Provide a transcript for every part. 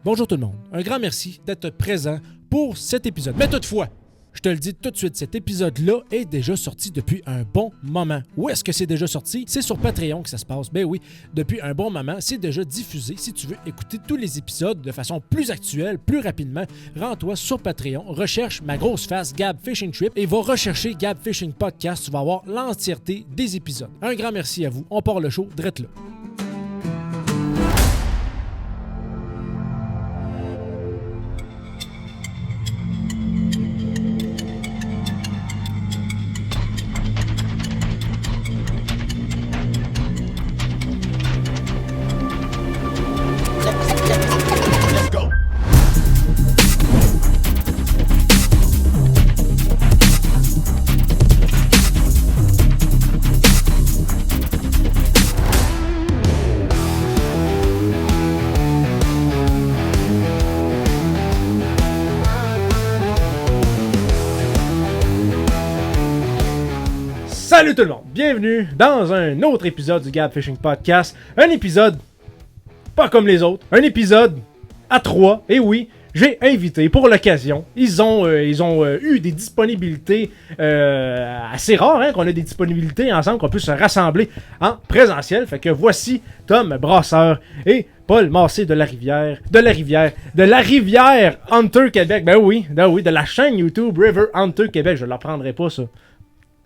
Bonjour tout le monde, un grand merci d'être présent pour cet épisode. Mais toutefois, je te le dis tout de suite, cet épisode-là est déjà sorti depuis un bon moment. Où est-ce que c'est déjà sorti? C'est sur Patreon que ça se passe. Ben oui, depuis un bon moment, c'est déjà diffusé. Si tu veux écouter tous les épisodes de façon plus actuelle, plus rapidement, rends-toi sur Patreon, recherche ma grosse face Gab Fishing Trip et va rechercher Gab Fishing Podcast. Tu vas avoir l'entièreté des épisodes. Un grand merci à vous. On part le show drette là. Salut tout le monde, bienvenue dans un autre épisode du Gab Fishing Podcast. Un épisode pas comme les autres, un épisode à 3. Et oui, j'ai invité pour l'occasion. Ils ont eu des disponibilités assez rares, hein, qu'on ait des disponibilités ensemble, qu'on puisse se rassembler en présentiel. Fait que voici Tom Brasseur et Paul Massé de la Rivière Hunter Québec. Ben oui, de la chaîne YouTube River Hunter Québec. Je ne leur prendrai pas ça.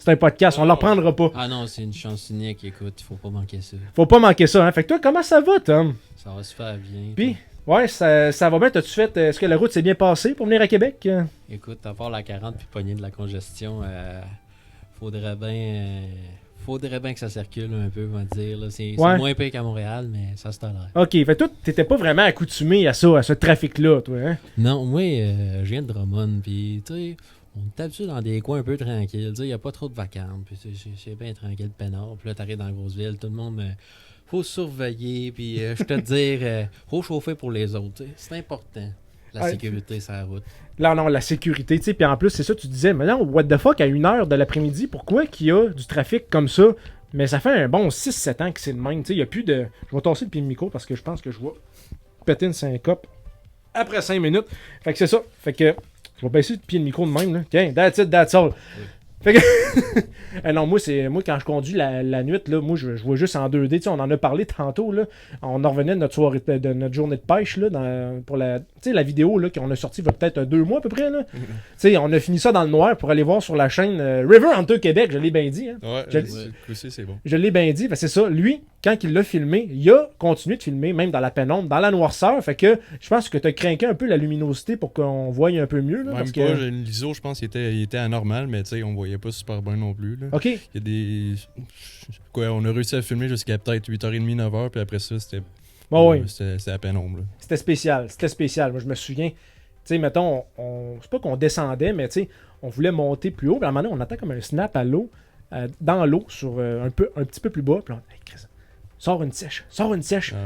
C'est un podcast, on ne leur prendra pas. Ah non, c'est une chance unique, écoute, faut pas manquer ça. Faut pas manquer ça, hein. Fait que toi, comment ça va, Tom? Ça va se faire bien. Puis, ouais, ça va bien. T'as-tu fait, est-ce que la route s'est bien passée pour venir à Québec? Écoute, à part la 40 puis pogner de la congestion, faudrait bien que ça circule un peu, on va dire. Là. C'est moins pire qu'à Montréal, mais ça se tolère. Ok, fait que toi, t'étais pas vraiment accoutumé à ça, à ce trafic-là, toi, hein? Non, moi, je viens de Drummond, puis tu sais... On est habitué dans des coins un peu tranquilles. Il n'y a pas trop de vacances. C'est bien tranquille, peinard. Puis là, t'arrives dans la grosse ville. Tout le monde, faut surveiller. Puis je te dire, faut chauffer pour les autres. C'est important. La sécurité, c'est la route. Là, non, la sécurité. Puis en plus, c'est ça, tu disais, mais non, what the fuck, à 1h de l'après-midi, pourquoi qu'il y a du trafic comme ça? Mais ça fait un bon 6-7 ans que c'est le même. Il n'y a plus de. Je vais tasser le pied de micro parce que je pense que je vais péter une syncope après 5 minutes. Fait que c'est ça. Fait que. Je vais baisser le pied de micro de même, là. Tiens, that's it, that's all. Oui. Fait que... non, moi, quand je conduis la nuit, là, moi, je vois juste en 2D. Tu sais, on en a parlé tantôt, là. On en revenait de notre soirée, de notre journée de pêche, là, pour la... Tu sais, la vidéo, là, qu'on a sortie il y a peut-être 2 mois, à peu près, là. Tu sais, on a fini ça dans le noir pour aller voir sur la chaîne River Hunter Québec, je l'ai bien dit, hein. Ouais, aussi, c'est bon. Je l'ai bien dit, c'est ça. Lui, quand il l'a filmé, il a continué de filmer, même dans la pénombre, dans la noirceur. Fait que je pense que tu as craqué un peu la luminosité pour qu'on voie un peu mieux. Là, même parce pas, que... l'ISO, je pense qu'il était anormal, mais tu sais, on voyait pas super bien non plus. Là. OK. Il y a des... Quoi, on a réussi à filmer jusqu'à peut-être 8h30, 9h, puis après ça, c'était... Bon, oui. C'était la pénombre. Là. C'était spécial. Moi, je me souviens, tu sais, mettons, c'est pas qu'on descendait, mais tu sais, on voulait monter plus haut, puis à un moment donné, on attend comme un snap à l'eau, dans l'eau, sur un petit peu plus bas, puis on... Hey, Chris, sors une sèche.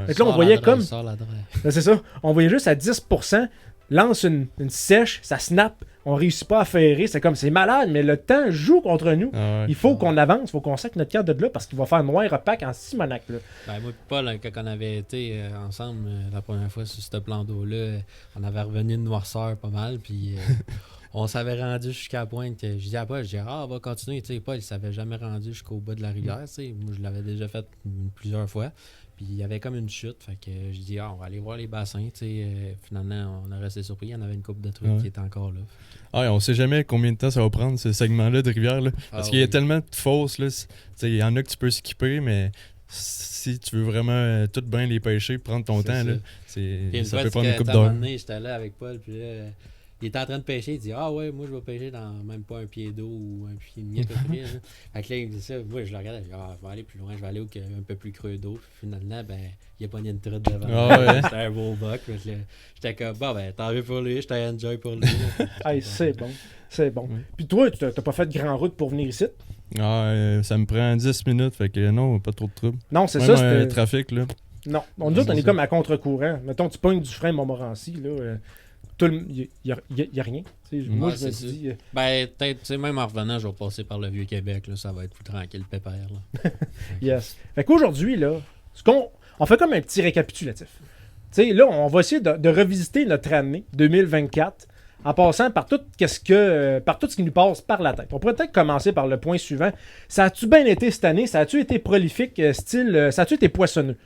Fait que là, on voyait comme... C'est ça. On voyait juste à 10%, lance une sèche, ça snap, on réussit pas à ferrer. C'est malade, mais le temps joue contre nous. Il faut qu'on avance, il faut qu'on saque notre carte de là parce qu'il va faire noir opaque en Simonac. Là. Ben, moi et Paul, quand on avait été ensemble la première fois sur ce plan d'eau-là, on avait revenu de noirceur pas mal, puis... On s'avait rendu jusqu'à la pointe. Je dis à Paul, on va continuer. Tu sais, Paul, il s'avait jamais rendu jusqu'au bas de la rivière. Tu sais. Moi, je l'avais déjà fait plusieurs fois. Puis il y avait comme une chute. Fait que je dis, on va aller voir les bassins. Tu sais. Finalement, on a resté surpris. Il y en avait une couple de trucs qui étaient encore là. On sait jamais combien de temps ça va prendre, ce segment-là de rivière. Là. Parce qu'il y a tellement de fosses. Il y en a que tu peux skipper, mais si tu veux vraiment tout bien les pêcher, prendre ton temps, là, ça peut prendre une couple d'heures. J'étais là avec Paul. Puis là, il était en train de pêcher, il dit ouais, moi je vais pêcher dans même pas un pied d'eau ou un pied et demi à peu près. Fait que là, il me dit ça, moi je le regarde, je dis je vais aller plus loin, je vais aller un peu plus creux d'eau. Puis finalement, il a pogné une trotte devant. C'était un beau buck. J'étais comme tant mieux pour lui, j'étais enjoy pour lui. C'est bon. Oui. Puis toi, tu t'as pas fait de grande route pour venir ici? Ça me prend 10 minutes, fait que non, pas trop de trouble. Non, c'est ça. Le trafic, là. Non, on est comme à contre-courant. Mettons, tu pognes du frein Montmorency, là. Il n'y a rien. Moi, je me dis... peut-être, même en revenant, je vais passer par le Vieux-Québec. Là, ça va être plus tranquille, pépère. Là. Yes. Fait qu'aujourd'hui, là, on fait comme un petit récapitulatif. sais, là, on va essayer de revisiter notre année 2024 en passant par tout, par tout ce qui nous passe par la tête. On pourrait peut-être commencer par le point suivant. Ça a-tu bien été cette année? Ça a-tu été prolifique, ça a-tu été poissonneux?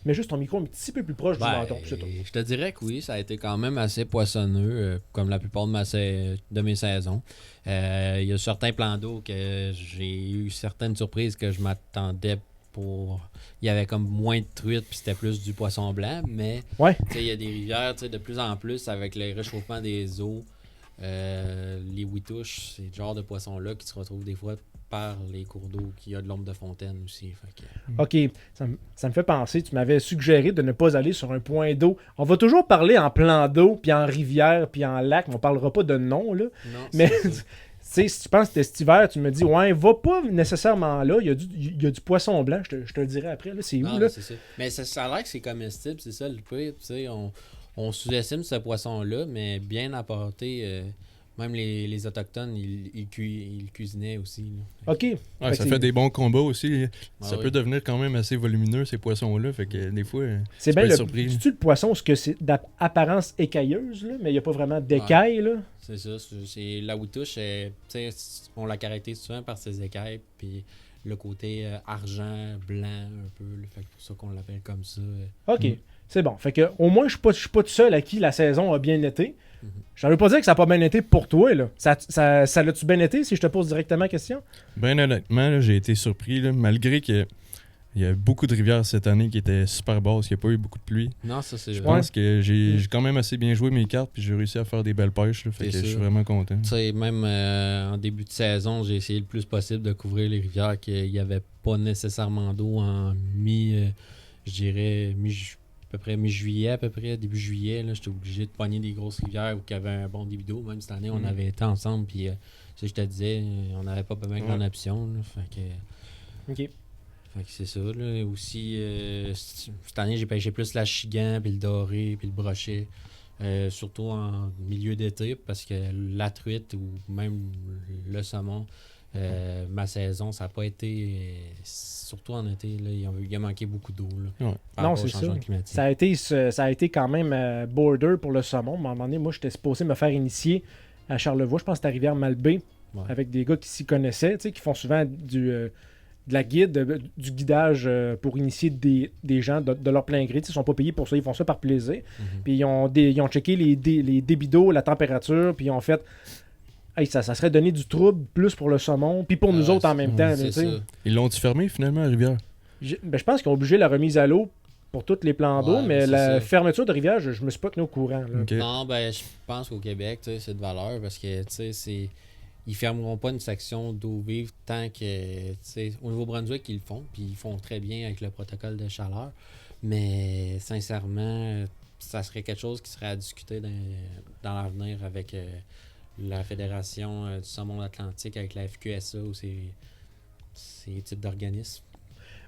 Mais juste ton micro un petit peu plus proche du menton, c'est tout. Je te dirais que oui, ça a été quand même assez poissonneux, comme la plupart de mes saisons. Il y a certains plans d'eau que j'ai eu certaines surprises que je m'attendais pour... Il y avait comme moins de truites, puis c'était plus du poisson blanc, mais il y a des rivières de plus en plus avec le réchauffement des eaux. Les huitouches, c'est le genre de poisson-là qui se retrouvent des fois par les cours d'eau, qu'il y a de l'ombre de fontaine aussi. OK, ça me fait penser, tu m'avais suggéré de ne pas aller sur un point d'eau. On va toujours parler en plan d'eau, puis en rivière, puis en lac, mais on parlera pas de nom, là. Non, mais si tu penses que c'était cet hiver, tu me dis, ouais, va pas nécessairement là, il y a du poisson blanc, je te le dirai après, là, c'est où, là? C'est ça. Mais ça a l'air que c'est comestible, c'est ça le pire, tu sais, on sous-estime ce poisson-là, mais bien apporté... Même les Autochtones, ils cuisinaient aussi. Là. OK. Ouais, ça fait des bons combats aussi. Ça peut devenir quand même assez volumineux, ces poissons-là. Fait que des fois, c'est bien surpris. C'est-tu le poisson, ce que c'est d'apparence écailleuse, là, mais il n'y a pas vraiment d'écailles, là? C'est ça. C'est la huitouche, on la caractérise souvent par ses écailles, puis le côté argent, blanc, un peu. Fait que pour ça qu'on l'appelle comme ça. OK. C'est bon. Fait que au moins, je suis pas tout seul à qui la saison a bien été. Je ne veux pas dire que ça n'a pas bien été pour toi. Là. Ça l'a-tu bien été si je te pose directement la question? Ben honnêtement, là, j'ai été surpris. Là, malgré qu'il y a beaucoup de rivières cette année qui étaient super basses. Il n'y a pas eu beaucoup de pluie. Non, ça c'est Je pense que j'ai quand même assez bien joué mes cartes puis j'ai réussi à faire des belles pêches. Là, fait que je suis vraiment content. Tu sais, même en début de saison, j'ai essayé le plus possible de couvrir les rivières qu'il n'y avait pas nécessairement d'eau en à peu près mi-juillet, début juillet, là, j'étais obligé de pogner des grosses rivières où il y avait un bon débit d'eau. Même cette année, on avait été ensemble, puis je te disais, on n'avait pas bien grande option. Là, fait que c'est ça. Là. Aussi, cette année, j'ai pêché plus la chigan, puis le doré, puis le brochet. Surtout en milieu d'été, parce que la truite ou même le saumon, ma saison, ça n'a pas été... surtout en été, là, il a manqué beaucoup d'eau. Là, non, c'est ça. Ça a été quand même border pour le saumon. À un moment donné, moi, j'étais supposé me faire initier à Charlevoix. Je pense que c'était à Rivière-Malbaie, avec des gars qui s'y connaissaient, qui font souvent de la guide, du guidage pour initier des gens de leur plein gré. Ils ne sont pas payés pour ça, ils font ça par plaisir. Puis ils ont checké les débits d'eau, la température, puis ils ont fait... Hey, ça serait donné du trouble plus pour le saumon, puis pour nous autres en même temps. Ils l'ont-tu fermé finalement, la rivière? Je pense qu'ils ont obligé la remise à l'eau pour tous les plans d'eau, mais la fermeture de rivière, je me suis pas tenu au courant. Là. Okay. Non, je pense qu'au Québec, c'est de valeur parce que ils fermeront pas une section d'eau vive tant que... Au Nouveau-Brunswick, ils le font, puis ils font très bien avec le protocole de chaleur. Mais sincèrement, ça serait quelque chose qui serait à discuter dans l'avenir avec... la Fédération du saumon atlantique avec la FQSA ou ces types d'organismes.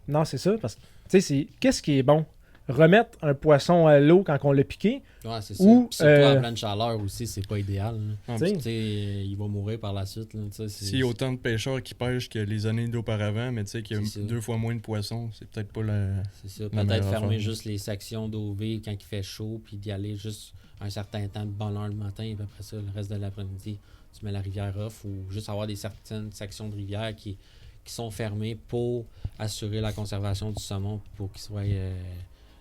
Non, c'est ça, parce que qu'est-ce qui est bon? Remettre un poisson à l'eau quand on l'a piqué? Ouais, c'est ça. Ou, surtout en pleine chaleur aussi, c'est pas idéal. Il va mourir par la suite. S'il y a autant de pêcheurs qui pêchent que les années d'auparavant, mais tu sais qu'il y a 2 fois moins de poissons, c'est peut-être pas la... C'est ça. Peut-être fermer juste les sections d'eau vive quand il fait chaud, puis d'y aller juste un certain temps de bonne heure le matin, et puis après ça, le reste de l'après-midi, tu mets la rivière off, ou juste avoir certaines sections de rivière qui sont fermées pour assurer la conservation du saumon pour qu'il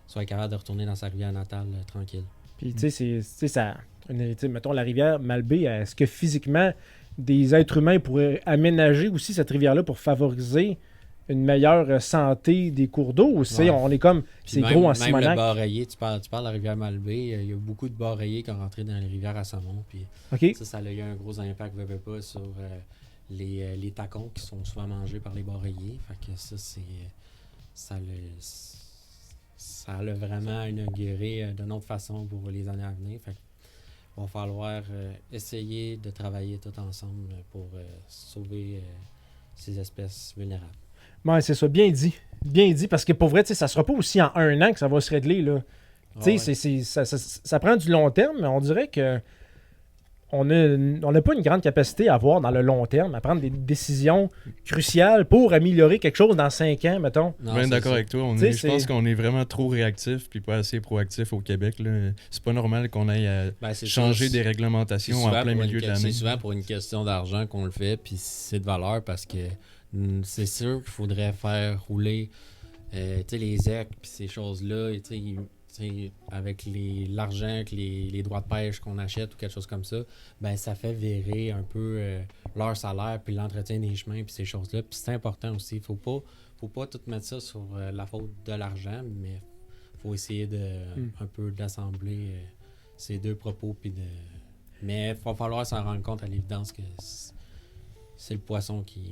soit capable de retourner dans sa rivière natale tranquille. Puis tu sais, mettons la rivière Malbaie, est-ce que physiquement des êtres humains pourraient aménager aussi cette rivière-là pour favoriser une meilleure santé des cours d'eau? On est comme, c'est gros en Simonac. Même le bas rayé, tu parles de la rivière Malbaie, il y a beaucoup de bas rayés qui ont rentré dans les rivières à saumon. Puis ça a eu un gros impact sur les tacons qui sont souvent mangés par les bas rayés. Fait que ça a vraiment inauguré d'une autre façon pour les années à venir. Fait qu'il va falloir essayer de travailler tout ensemble pour sauver ces espèces vulnérables. Ouais, c'est ça, bien dit, parce que pour vrai, ça sera pas aussi en 1 an que ça va se régler, là. Ça prend du long terme, mais on dirait que on n'a pas une grande capacité à voir dans le long terme, à prendre des décisions cruciales pour améliorer quelque chose dans 5 ans, mettons. Je suis bien d'accord avec toi. Je pense c'est- qu'on est vraiment trop réactif puis pas assez proactif au Québec. Là. C'est pas normal qu'on aille à C'est changer ça, des c'est réglementations en souvent plein pour milieu de l'année. C'est souvent pour une question d'argent qu'on le fait, puis c'est de valeur parce que c'est sûr qu'il faudrait faire rouler les EC puis ces choses-là, avec l'argent, avec les droits de pêche qu'on achète ou quelque chose comme ça, ben ça fait virer un peu leur salaire puis l'entretien des chemins puis ces choses-là. Puis c'est important aussi. Faut pas tout mettre ça sur la faute de l'argent, mais faut essayer un peu d'assembler ces deux propos puis mais il va falloir s'en rendre compte à l'évidence que c'est le poisson qui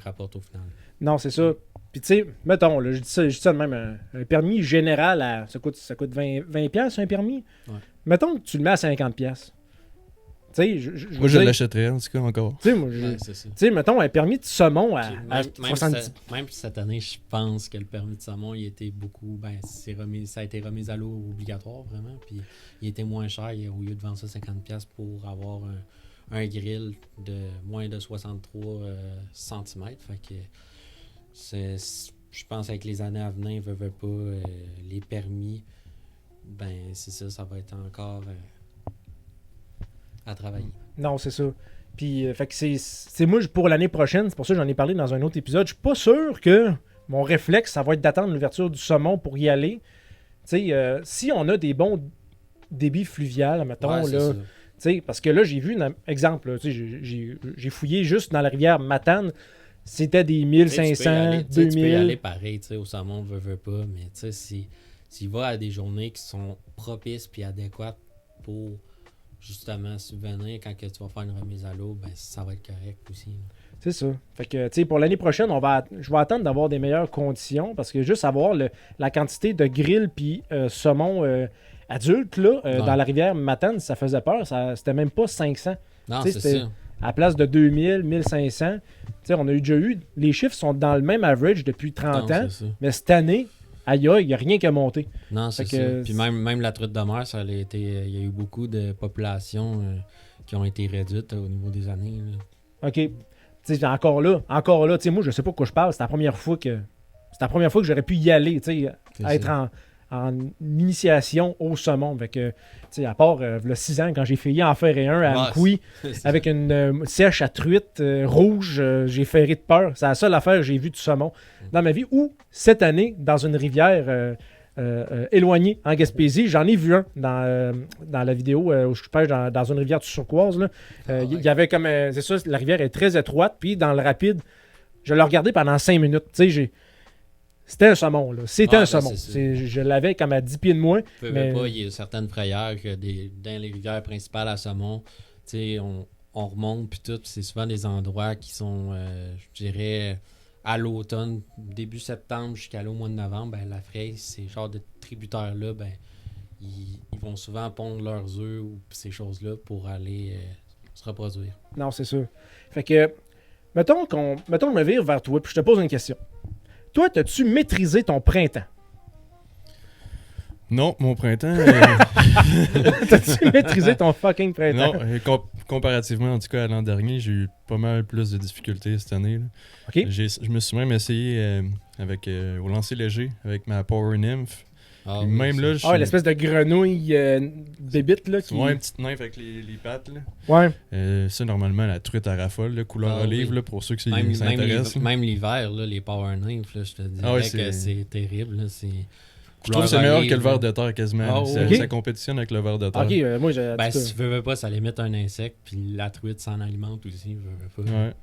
rapporte au final. Non, c'est ça. Puis tu sais, mettons, là, je dis ça de même, un permis général, ça coûte 20 piastres, un permis. Ouais. Mettons que tu le mets à 50 piastres. Tu sais, moi, je l'achèterais, en tout cas, encore. Tu sais, mettons, un permis de saumon à 70... Même cette année, je pense que le permis de saumon, il était beaucoup... ça a été remis à l'eau obligatoire, vraiment. Puis il était moins cher, au lieu de vendre ça 50$ pour avoir un grill de moins de 63 cm. Fait que je pense avec les années à venir, veut pas, les permis, c'est ça va être encore... à travailler. Non, c'est ça. Puis, fait que c'est moi, pour l'année prochaine, c'est pour ça que j'en ai parlé dans un autre épisode, je suis pas sûr que mon réflexe, ça va être d'attendre l'ouverture du saumon pour y aller. Tu sais, si on a des bons débits fluviales, mettons, là, parce que là, j'ai vu, exemple, là, j'ai fouillé juste dans la rivière Matane, c'était des 1500, 2000. Tu peux y aller pareil, au saumon, veut pas, mais s'il va à des journées qui sont propices puis adéquates pour justement subvenir quand que tu vas faire une remise à l'eau, ça va être correct aussi. C'est ça. Fait que, tu sais, pour l'année prochaine, je vais attendre d'avoir des meilleures conditions parce que juste avoir la quantité de grill puis saumon adulte là, dans la rivière Matane, ça faisait peur. C'était même pas 500. Non, c'est ça. À la place de 2000, 1500. On a déjà eu... Les chiffres sont dans le même average depuis 30 ans. Mais cette année, aïe, il n'y a rien qui a monté. Non, c'est ça. Puis même la truite de mer, il y a eu beaucoup de populations qui ont été réduites au niveau des années. Là. OK. T'sais, encore là, moi, je sais pas de quoi je parle. C'est la première fois que j'aurais pu y aller, être en initiation au saumon. Fait que, à part le 6 ans, quand j'ai failli en faire un à Mkoui, avec une sèche à truite rouge, j'ai ferré de peur. C'est la seule affaire que j'ai vue du saumon dans ma vie. Ou cette année, dans une rivière éloignée en Gaspésie, j'en ai vu un dans la vidéo où je pêche dans une rivière turquoise. Il y avait comme... c'est ça, la rivière est très étroite, puis dans le rapide, je l'ai regardé pendant 5 minutes. C'était un saumon, là. C'était un saumon. Je l'avais comme à 10 pieds de moi. Il y a certaines frayeurs que dans les rivières principales à saumon, on remonte puis tout. C'est souvent des endroits qui sont, je dirais, à l'automne, début septembre jusqu'à au mois de novembre. La fraise, ces genres de tributaires-là, ils vont souvent pondre leurs œufs ou ces choses-là pour aller se reproduire. Non, c'est sûr. Fait que, mettons que je me vire vers toi puis je te pose une question. Toi, as-tu maîtrisé ton printemps? Non, mon printemps... T'as-tu maîtrisé ton fucking printemps? Non, comparativement en tout cas à l'an dernier, j'ai eu pas mal plus de difficultés cette année. Là. OK. Je me suis même essayé au lancer léger avec ma Power Nymph. Même là, l'espèce de grenouille bébite là. Ouais, une petite nymphe avec les pattes. Là. Ouais. Ça, normalement, la truite à raffole, là, couleur olive, là, pour ceux qui s'intéressent. Même l'hiver, là, les Power Nymph, là, je te dirais que c'est terrible. Là, je trouve que c'est meilleur que le ver de terre quasiment. Ça compétitionne avec le ver de terre. Ok, moi si tu veux pas, ça limite un insecte, puis la truite s'en alimente aussi.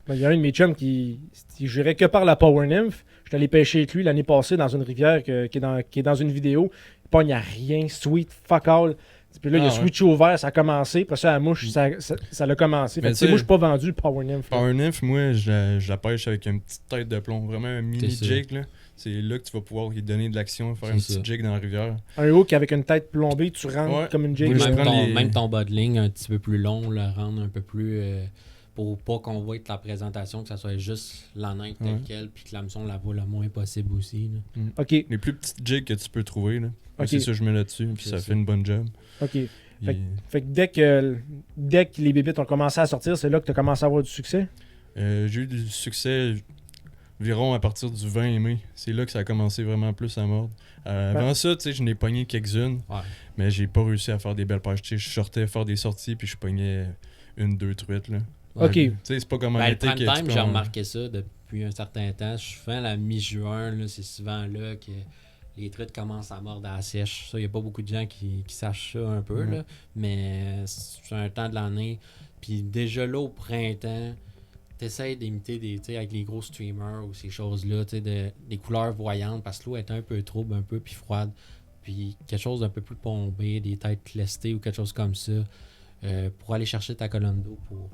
Il y a un de mes chums qui jurait que par la Power Nymph. Je suis allé pêcher avec lui l'année passée dans une rivière qui est dans une vidéo. Il pogne à rien, sweet, fuck all. Puis là, il a switché au vert, ça a commencé. Après ça, la mouche, ça l'a commencé. Fait que, moi, je suis pas vendu le Power Nymph. Power Nymph, moi, je la pêche avec une petite tête de plomb. Vraiment un mini jig, là. C'est là que tu vas pouvoir lui donner de l'action, faire un petit jig dans la rivière. Un hook avec une tête plombée, tu rentres comme une jig. Même ton bas de ligne un petit peu plus long, le rendre un peu plus... pour pas qu'on voit la présentation, que ça soit juste l'encre telle quelle, puis que l'hameçon la voit le moins possible aussi. Là. OK. Les plus petites jigs que tu peux trouver, là. C'est ça, je mets là-dessus, puis ça fait une bonne job. OK. Fait que dès que les bébites ont commencé à sortir, c'est là que tu as commencé à avoir du succès? J'ai eu du succès environ à partir du 20 mai. C'est là que ça a commencé vraiment plus à mordre. Avant ça, tu sais, je n'ai pogné quelques-unes, mais j'ai pas réussi à faire des belles pêches. Je sortais faire des sorties, puis je pognais 1-2 truites, là. OK. Tu sais, c'est pas comme en été que time, j'ai remarqué ça depuis un certain temps. Je fais la mi-juin, là, c'est souvent là que les truites commencent à mordre à la sèche. Ça, il n'y a pas beaucoup de gens qui sachent ça un peu, là, mais c'est un temps de l'année. Puis déjà là, au printemps, t'essayes d'imiter avec les gros streamers ou ces choses-là, des couleurs voyantes, parce que l'eau est un peu trouble, un peu, puis froide. Puis quelque chose d'un peu plus pompé, des têtes lestées ou quelque chose comme ça, pour aller chercher ta colonne d'eau pour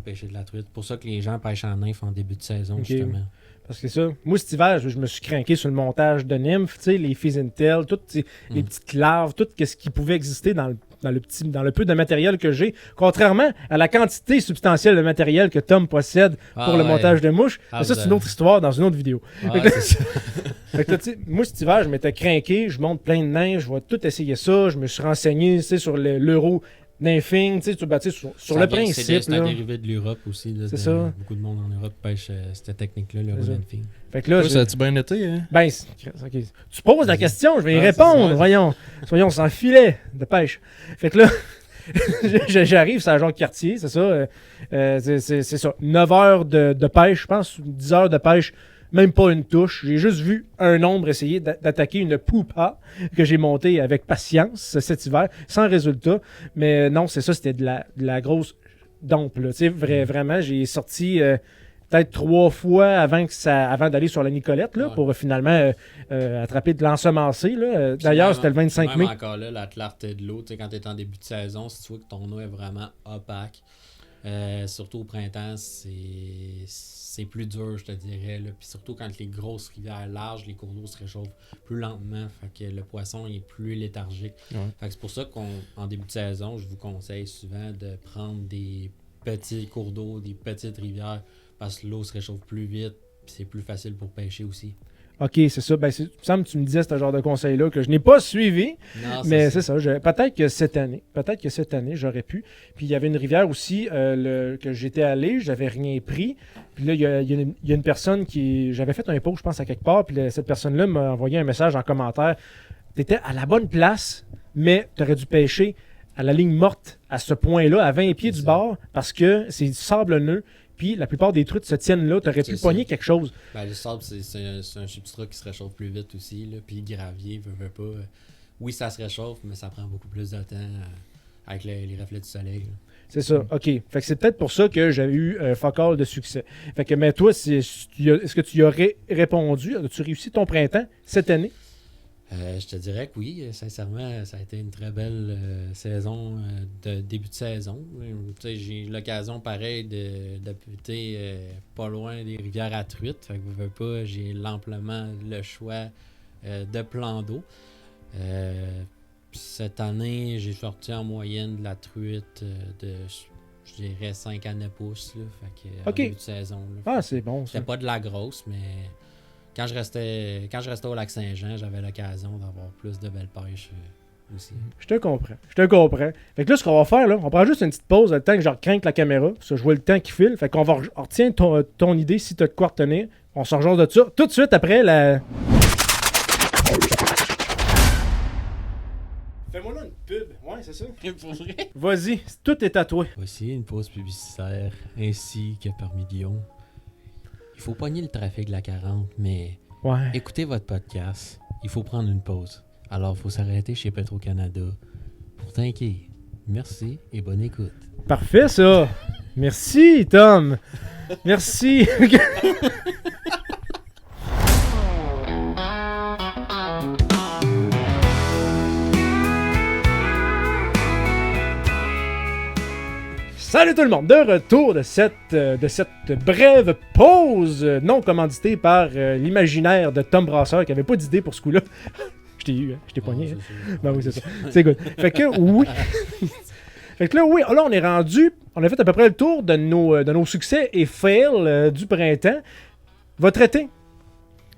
pêcher de la truite. C'est pour ça que les gens pêchent en nymphe en début de saison, justement. Parce que ça, moi cet hiver, je me suis craqué sur le montage de nymphes, les Fizzentail, toutes les petites larves, tout ce qui pouvait exister dans le peu de matériel que j'ai, contrairement à la quantité substantielle de matériel que Tom possède pour le montage de mouches. Mais ça, c'est une autre histoire dans une autre vidéo. Fait que moi, cet hiver, je m'étais craqué, je monte plein de neige, je vais tout essayer ça, je me suis renseigné sur l'euro nymphing, sur le principe. C'est un dérivé de l'Europe aussi. Là, c'est ça. Beaucoup de monde en Europe pêche cette technique-là, l'euro nymphing. Fait que là, ça a-tu bien été, hein? Ben, okay. Tu poses la question, je vais y répondre. Voyons, sans filet de pêche. Fait que là, j'arrive sur la Jean-Cartier, c'est ça. C'est ça. 9 heures de pêche, je pense, 10 heures de pêche. Même pas une touche. J'ai juste vu un ombre essayer d'attaquer une poupa que j'ai montée avec patience cet hiver, sans résultat. Mais non, c'est ça, c'était de la grosse dompe. Vraiment, j'ai sorti peut-être 3 fois avant d'aller sur la Nicolette pour finalement attraper de l'ensemencé. D'ailleurs, c'était le 25 mai. Encore là, la clarté de l'eau, quand tu es en début de saison, si tu vois que ton eau est vraiment opaque, surtout au printemps, c'est plus dur, je te dirais. Là. Puis surtout quand les grosses rivières larges, les cours d'eau se réchauffent plus lentement. Fait que le poisson est plus léthargique. Fait que c'est pour ça qu'en début de saison, je vous conseille souvent de prendre des petits cours d'eau, des petites rivières, parce que l'eau se réchauffe plus vite. Puis c'est plus facile pour pêcher aussi. OK, c'est ça. Ben, il me semble que tu me disais ce genre de conseil-là que je n'ai pas suivi. Non, mais c'est ça. Peut-être que cette année, j'aurais pu. Puis il y avait une rivière aussi que j'étais allé, j'avais rien pris. Puis là, il y a une personne qui... J'avais fait un post, je pense, à quelque part. Puis cette personne-là m'a envoyé un message en commentaire. Tu étais à la bonne place, mais tu aurais dû pêcher à la ligne morte à ce point-là, à 20 pieds du bord, parce que c'est sablonneux. Puis la plupart des truites se tiennent là. Tu aurais pu pogner quelque chose. Ben, le sable, c'est un substrat qui se réchauffe plus vite aussi. Là. Puis le gravier, veut pas. Oui, ça se réchauffe, mais ça prend beaucoup plus de temps avec les reflets du soleil. Là. C'est ça. OK. Fait que c'est peut-être pour ça que j'ai eu fuck all de succès. Fait que, mais toi, est-ce que tu y aurais répondu? As-tu réussi ton printemps cette année? Je te dirais que oui, sincèrement, ça a été une très belle saison de début de saison. J'ai eu l'occasion, pareil, d'habiter pas loin des rivières à truites. Fait que vous ne pas, j'ai amplement le choix de plans d'eau. Cette année, j'ai sorti en moyenne de la truite de, je dirais, 5 à 9 pouces. Là, fait que, en début de saison. Là, c'est bon. C'était pas de la grosse, mais... Quand je restais au lac Saint-Jean, j'avais l'occasion d'avoir plus de belles pêches aussi. Je te comprends. Fait que là, ce qu'on va faire, on prend juste une petite pause, le temps que je recrinque la caméra, parce que je vois le temps qui file. Fait qu'on va retenir ton idée si tu as de quoi retenir. On s'en rejoint de ça tout de suite après la... Fais-moi là une pub. Ouais, c'est ça. Vas-y, tout est à toi. Voici une pause publicitaire, ainsi que par millions. Il faut pogner le trafic de la 40, mais écoutez votre podcast, il faut prendre une pause. Alors, il faut s'arrêter chez Petro-Canada pour tanker. Merci et bonne écoute. Parfait, ça. Merci, Tom. Merci. Salut tout le monde, de retour de cette brève pause non commanditée par l'imaginaire de Tom Brasseur qui avait pas d'idée pour ce coup-là. Je t'ai eu, je t'ai pogné. Ben oui, c'est ça. C'est good. Fait que oui. Fait que là, oui, là, on est rendu on a fait à peu près le tour de nos succès et fails du printemps. Votre été,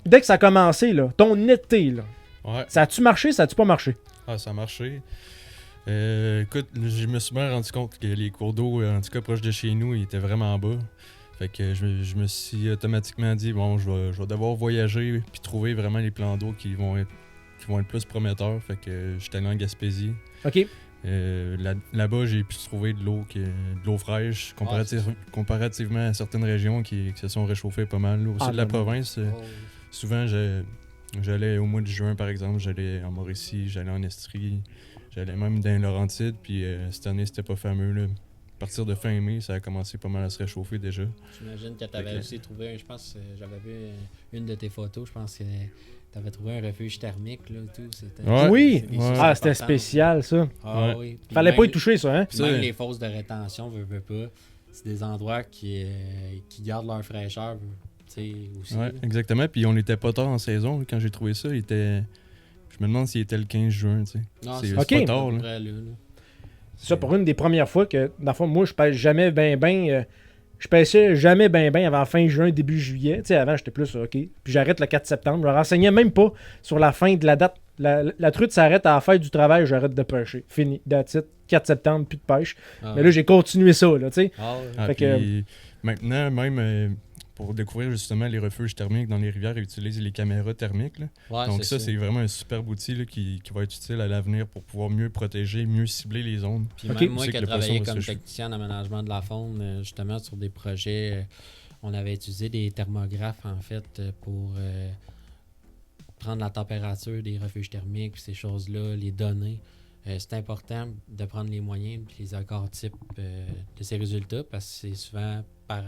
dès que ça a commencé, là, ton été, là, Ouais. ça a-tu marché, ça a-tu pas marché? Ah, ça a marché. Écoute, je me suis bien rendu compte que les cours d'eau, en tout cas proche de chez nous, ils étaient vraiment bas. Fait que je me suis automatiquement dit, bon, je vais devoir voyager puis trouver vraiment les plans d'eau qui vont être plus prometteurs. Fait que j'étais allé en Gaspésie. OK. Là-bas, j'ai pu trouver de l'eau fraîche comparativement à certaines régions qui se sont réchauffées pas mal. Là. Aussi de la province, souvent, j'allais au mois de juin, par exemple, j'allais en Mauricie, j'allais en Estrie, j'allais même dans les Laurentides, puis cette année, c'était pas fameux. Là. À partir de fin mai, ça a commencé pas mal à se réchauffer déjà. J'imagine que tu avais aussi trouvé, je pense, j'avais vu une de tes photos, je pense que tu avais trouvé un refuge thermique, là, tout. Ouais. Oui! Ouais. C'était spécial, ça. Ah Ouais. oui. Puis Fallait même- pas y toucher, ça, hein? Puis même les fosses de rétention, veux pas. C'est des endroits qui gardent leur fraîcheur, tu sais, aussi. Ouais, là. exactement. Puis on n'était pas tard en saison. Là, quand j'ai trouvé ça, je me demande s'il était le 15 juin. Tu sais. Non, C'est Ok. pas tard. Là. Vrai, là. C'est ça, pour une des premières fois que, dans le fond, moi, je pêche jamais je pêchais jamais avant fin juin, début juillet. Tu sais, avant, j'étais plus, OK. Puis j'arrête le 4 septembre. Je me renseignais même pas sur la fin de la date. La truite s'arrête à la fête du travail, j'arrête de pêcher. Fini. That's it. 4 septembre, plus de pêche. Ah, Mais là, j'ai continué ça, là, tu sais. Ah, ouais. Ah, Fait puis maintenant, même pour découvrir justement les refuges thermiques dans les rivières, ils utilisent les caméras thermiques. Là. Ouais, Donc ça, c'est vraiment un super outil là, qui va être utile à l'avenir pour pouvoir mieux protéger, mieux cibler les zones. Puis Ok. même moi C'est qui que ai le poisson travaillé va se comme réchauffer. technicien en aménagement de la faune, justement sur des projets, on avait utilisé des thermographes en fait pour prendre la température des refuges thermiques, puis ces choses-là, les données. C'est important de prendre les moyens et les accords types de ces résultats parce que c'est souvent par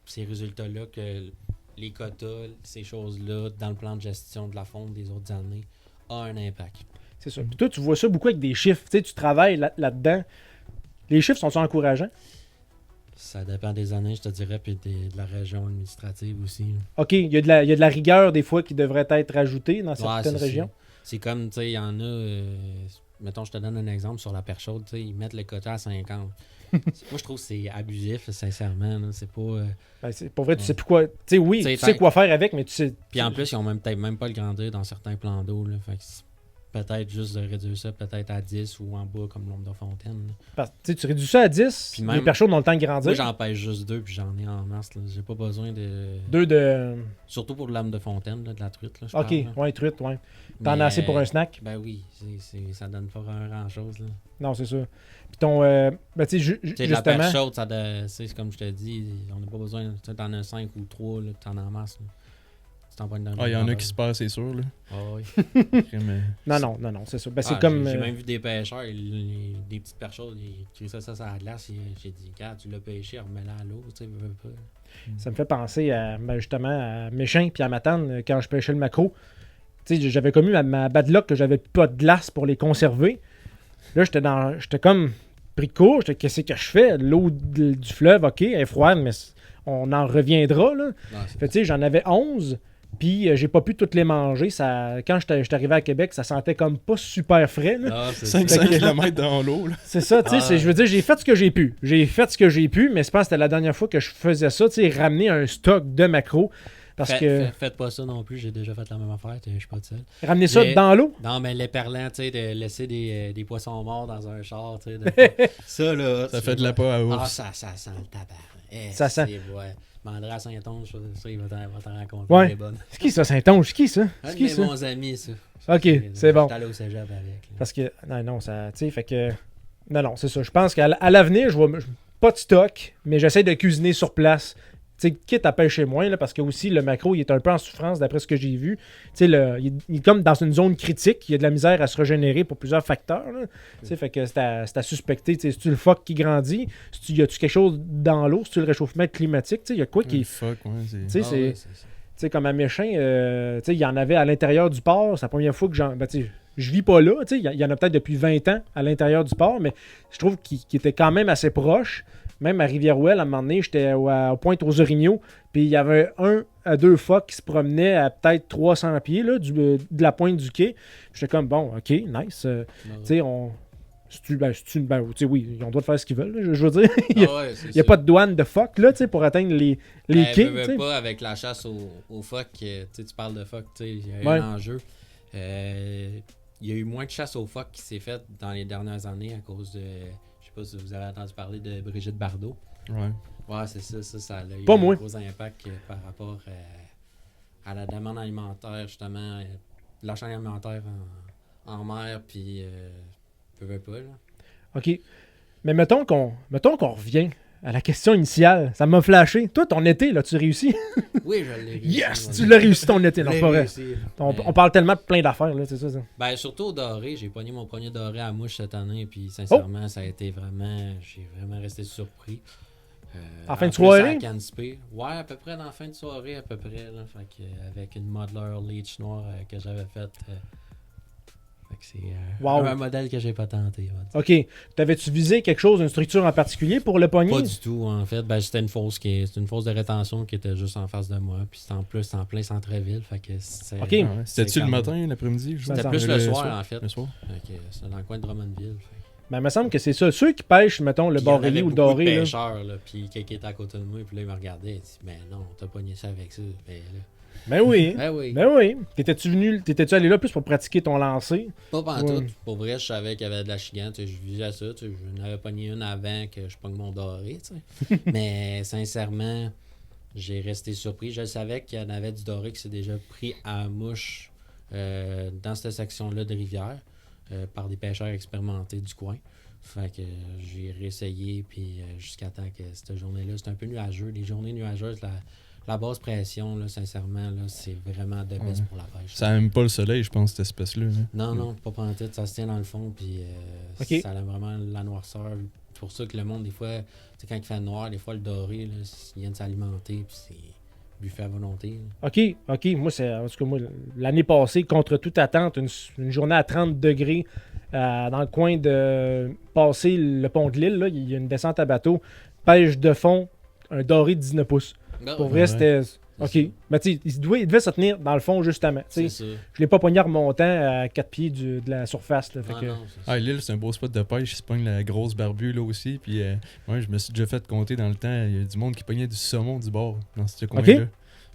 ces résultats-là que les quotas, ces choses-là, dans le plan de gestion de la faune des autres années, a un impact. C'est ça. Puis toi, tu vois ça beaucoup avec des chiffres. Tu sais, tu travailles là-dedans. Les chiffres sont-ils encourageants? Ça dépend des années, je te dirais, puis de la région administrative aussi. OK, il y a de la rigueur des fois qui devrait être ajoutée dans Ouais, certaines c'est régions. ça. C'est comme, tu sais, il y en a... mettons, je te donne un exemple sur la perche chaude, tu sais, ils mettent le quota à 50. Moi, je trouve que c'est abusif, là, sincèrement. Là. C'est pas... Ben, c'est pour vrai, tu sais plus quoi. Tu sais, oui, T'sais, tu sais quoi faire avec, mais tu sais. Puis en plus, ils ont peut-être même pas le grandir dans certains plans d'eau. Là. Fait que c'est peut-être juste de réduire ça peut-être à 10 ou en bas comme l'ombre de fontaine. Là. Tu réduis ça à 10, Puis les même- perchauds ont le temps de Moi, grandir. j'en pêche juste 2 puis j'en ai en masse. Là. J'ai pas besoin de... Deux de. Surtout pour l'âme de fontaine, là, de la truite. Là, je OK, parle, là. ouais, truite, ouais. T'en Mais, as assez pour un snack? Ben oui, ça donne pas grand-chose. Là. Non, c'est ça. Puis ton. Ben, tu sais, Tu sais, de la perche justement. chaude, c'est comme je te dis, on n'a pas besoin. Tu sais, t'en as 5 ou 3, là, t'en as en masse. Là. Tu t'en pognes dans Ah, il y en a qui se perdent, c'est sûr. Là. Ah oui. Mais Non, c'est ça. Ben, c'est Ah, comme. J'ai même vu des pêcheurs, des petites perches chaudes, ils crient ça à la glace. J'ai dit, quand tu l'as pêché, remets-la à l'eau. Tu sais, veux pas. Ça me fait penser à, justement à Méchin puis à Matane quand je pêchais le maquereau. Tu sais, j'avais commis ma bad luck que j'avais pas de glace pour les conserver. Là, j'étais comme pris de court. J'étais, qu'est-ce que je fais? L'eau du fleuve, OK, elle est froide, mais on en reviendra. Là. Non, c'est Fait, tu sais, j'en avais 11. Puis j'ai pas pu toutes les manger. Quand j'étais arrivé à Québec, ça sentait comme pas super frais. Là. Ah, c'est 500 km dans l'eau. Là. C'est ça, tu sais, Ah. je veux dire, j'ai fait ce que j'ai pu. J'ai fait ce que j'ai pu, mais je pense que c'était la dernière fois que je faisais ça, tu sais, ramener un stock de maquereau. Parce que Faites pas ça non plus, j'ai déjà fait la même affaire, je suis pas tout seul. ramener ça Mais- dans l'eau, Non, mais les parlants, tu sais, de laisser des poissons morts dans un char, tu sais. Ça, là. Ça tu fait de la vois. pas à Ah, ours. ça sent le tabac. Ça sent. Ouais. Mandra à Saint-Onge, ça, il va t'en raconter. Ouais. Elle est bonne. c'est qui ça, Saint-Onge? C'est qui ça? Un C'est de qui mes ça? bons amis, ça. Ok, c'est bon. J'étais allé au cégep avec. là. Parce que, non, ça, tu sais, fait que, non, c'est ça. Je pense qu'à l'avenir, pas de stock, mais j'essaie de cuisiner sur place. Tu sais, quitte à pêcher moins, là, parce que aussi, le maquereau, il est un peu en souffrance, d'après ce que j'ai vu. Tu sais, il est comme dans une zone critique. Il y a de la misère à se régénérer pour plusieurs facteurs. Là. Tu sais, fait que c'est à suspecter. Tu sais, c'est-tu le phoque qui grandit? Y a-tu quelque chose dans l'eau? C'est-tu le réchauffement climatique? Tu sais, il y a quoi qui... Tu Fuck, ouais, c'est... sais, Ah c'est... ouais, ça. Tu sais, comme à Méchin, tu sais, il y en avait à l'intérieur du port. C'est la première fois que je vis pas là. Tu sais, il y en a peut-être depuis 20 ans à l'intérieur du port, mais je trouve qu'il était quand même assez proche. Même à Rivière-Ouelle, à un moment donné, j'étais au Pointe aux Orignaux, puis il y avait 1 à 2 phoques qui se promenaient à peut-être 300 pieds là, de la pointe du quai. J'étais comme, bon, OK, nice. Tu sais, on oui, ils ont le droit de faire ce qu'ils veulent. Je veux dire, il n'y a pas de douane de phoques là, pour atteindre les quais. Pas avec la chasse aux phoques, tu parles de phoques, il y a un enjeu. Il y a eu moins de chasse aux phoques qui s'est faite dans les dernières années à cause de. Je sais pas si vous avez entendu parler de Brigitte Bardot. Ouais, c'est ça. Ça a eu un gros impact par rapport à la demande alimentaire, justement, la chaîne alimentaire en mer, puis peu pas, là. OK. Mais mettons qu'on revient à la question initiale. Ça m'a flashé. Toi, ton été, là, tu réussis? Oui, je l'ai réussi. Yes! Tu l'as réussi ton été, non, pas vrai. On parle tellement de plein d'affaires, là, c'est ça? Ben, surtout au doré. J'ai pogné mon premier doré à mouche cette année, puis sincèrement, ça a été vraiment... J'ai vraiment resté surpris. En fin de soirée? Ouais, à peu près dans la fin de soirée, à peu près. Là, fait que, avec une modeler leech noire que j'avais faite. C'est un modèle que j'ai pas tenté. OK. T'avais-tu visé quelque chose, une structure en particulier pour le pogner? Pas du tout, en fait. Ben, c'était une fosse de rétention qui était juste en face de moi. Puis c'était en plus en plein centre-ville. Fait que OK. C'était-tu le matin, l'après-midi? C'était plus le soir, en fait. Le soir? C'était dans le coin de Drummondville. Ben, il me semble que c'est ça. Ceux qui pêchent, mettons, le barrelé ou le doré. Il y avait beaucoup de pêcheurs, là, puis quelqu'un était à côté de moi, puis là, il me regardait. Il dit, ben non, t'as pogné ça avec ça. Ben oui. Ben oui. T'étais-tu allé là plus pour pratiquer ton lancer? Pas pantoute. Pour vrai, je savais qu'il y avait de la chigane. Je visais ça. Je n'avais pogné une avant que je pogne mon doré. Mais sincèrement, j'ai resté surpris. Je savais qu'il y en avait du doré qui s'est déjà pris à mouche dans cette section-là de rivière par des pêcheurs expérimentés du coin. Fait que j'ai réessayé, puis jusqu'à temps que cette journée-là, c'était un peu nuageux. Les journées nuageuses, la basse pression, là, sincèrement, là, c'est vraiment de best pour la pêche. Ça n'aime pas le soleil, je pense, cette espèce-là. Hein? Non, pas pantoute. Ça se tient dans le fond, puis ça a vraiment la noirceur. C'est pour ça que le monde, des fois, quand il fait noir, des fois, le doré, là, il vient de s'alimenter, puis c'est buffet à volonté. Là. OK. Moi, l'année passée, contre toute attente, une journée à 30 degrés, dans le coin de passer le pont de l'île, là, il y a une descente à bateau, pêche de fond, un doré de 19 pouces. Pour vrai, c'était... OK. Mais tu sais, il devait se tenir dans le fond, justement. Je l'ai pas pogné remontant à 4 pieds de la surface. Là, l'île, c'est un beau spot de pêche. Il se pogne la grosse barbue là aussi. Puis, je me suis déjà fait compter dans le temps. Il y a du monde qui pognait du saumon du bord dans ce coin-là.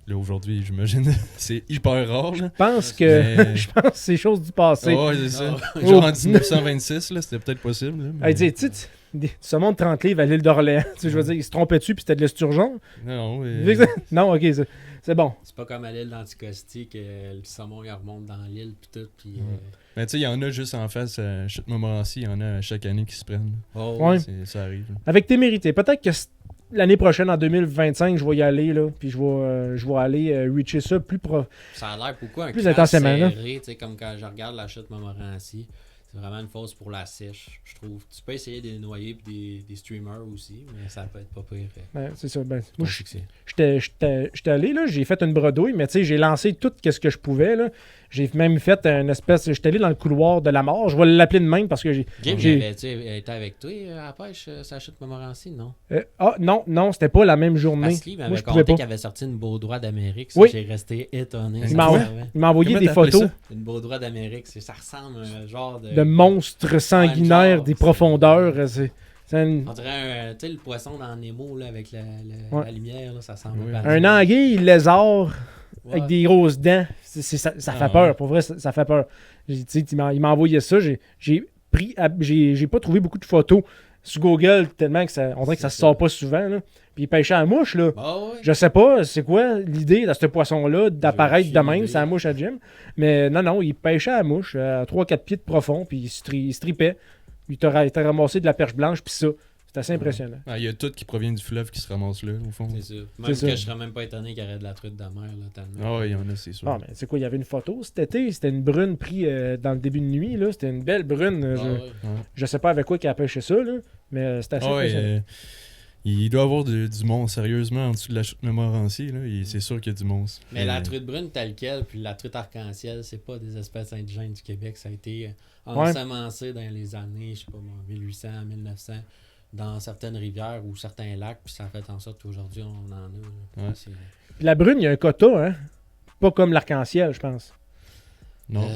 Là, aujourd'hui, j'imagine, c'est hyper rare. Je pense que c'est chose du passé. Ouais, c'est ça. Genre en 1926, là, c'était peut-être possible. Là, mais... tu saumon de 30 livres à l'île d'Orléans. Je veux dire, il se trompait dessus puis c'était de l'esturgeon. Non, non, OK, c'est bon. C'est pas comme à l'île d'Anticosti que le saumon il remonte dans l'île puis tout. Puis, mais tu sais, il y en a juste en face à Chute-Montmorency, il y en a chaque année qui se prennent. Ça arrive. Là. Avec témérité. Peut-être que l'année prochaine, en 2025, je vais y aller, là, puis je vais aller reacher ça Ça a l'air beaucoup un plus intensément. Serré, comme quand je regarde la chute Montmorency. C'est vraiment une fosse pour la sèche, je trouve. Tu peux essayer de noyer puis des streamers aussi, mais ça peut être pas pire. C'est ça. Moi, j'étais allé, là, j'ai fait une bredouille, mais j'ai lancé tout ce que je pouvais. Là. J'ai même fait une espèce... J'étais allé dans le couloir de la mort. Je vais l'appeler de même parce que j'ai... Tu été avec toi à la pêche, ça chute Montmorency, non? Non, c'était pas la même journée. Parce qu'il m'avait conté qu'il avait sorti une beau droit d'Amérique. J'ai resté étonné. Il m'a envoyé des photos. Une beau droit d'Amérique. Ça ressemble à un genre de monstre sanguinaire des profondeurs. On dirait le poisson dans Nemo là, avec la lumière. Là, ça semble un anguille lézard avec des grosses dents. Ça fait peur. Pour vrai, ça fait peur. Il m'a envoyé ça. J'ai pas trouvé beaucoup de photos sur Google tellement que on dirait que ça se sort pas souvent. Là. Puis il pêchait à la mouche, là. Je sais pas, c'est quoi l'idée de ce poisson-là d'apparaître de même, c'est la mouche à Jim. Mais non, il pêchait à la mouche à 3-4 pieds de profond, puis il se tripait. Il t'a ramassé de la perche blanche, puis ça. C'est assez impressionnant. Il y a tout qui provient du fleuve qui se ramasse là, au fond. C'est sûr. Même que je serais même pas étonné qu'il y aurait de la truite de mer, là, tellement. Il y en a, c'est sûr. Mais c'est quoi, il y avait une photo cet été, c'était une brune prise dans le début de nuit, là. C'était une belle brune. Je sais pas avec quoi qu'elle a pêché ça, là, mais c'était assez impressionnant. Il doit y avoir du monstre, sérieusement, en dessous de la chute Montmorency, là. C'est sûr qu'il y a du monstre. Mais la truite brune telle quelle, puis la truite arc-en-ciel, c'est pas des espèces indigènes du Québec. Ça a été ensemencé dans les années, je sais pas moi, 1800, 1900, dans certaines rivières ou certains lacs, puis ça a fait en sorte qu'aujourd'hui, on en a. Puis la brune, il y a un quota, hein? Pas comme l'arc-en-ciel, je pense. Non.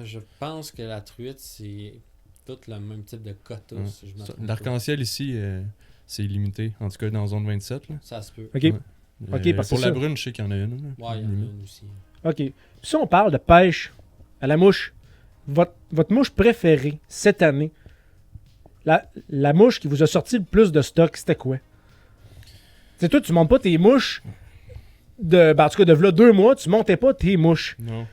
Je pense que la truite, c'est... tous le même type de quota. Ouais. Si je me trompe pas. L'arc-en-ciel ici, c'est limité. En tout cas, dans zone 27. Là. Ça se peut. OK. Ouais. OK, parce que pour ça- la brune, je sais qu'il y en a une. là. Ouais, il y en a une aussi. OK. Puis si on parle de pêche à la mouche, votre mouche préférée cette année, la mouche qui vous a sorti le plus de stock, c'était quoi? C'est toi, tu montes pas tes mouches en tout cas, de v'là 2 mois, tu montais pas tes mouches. Non.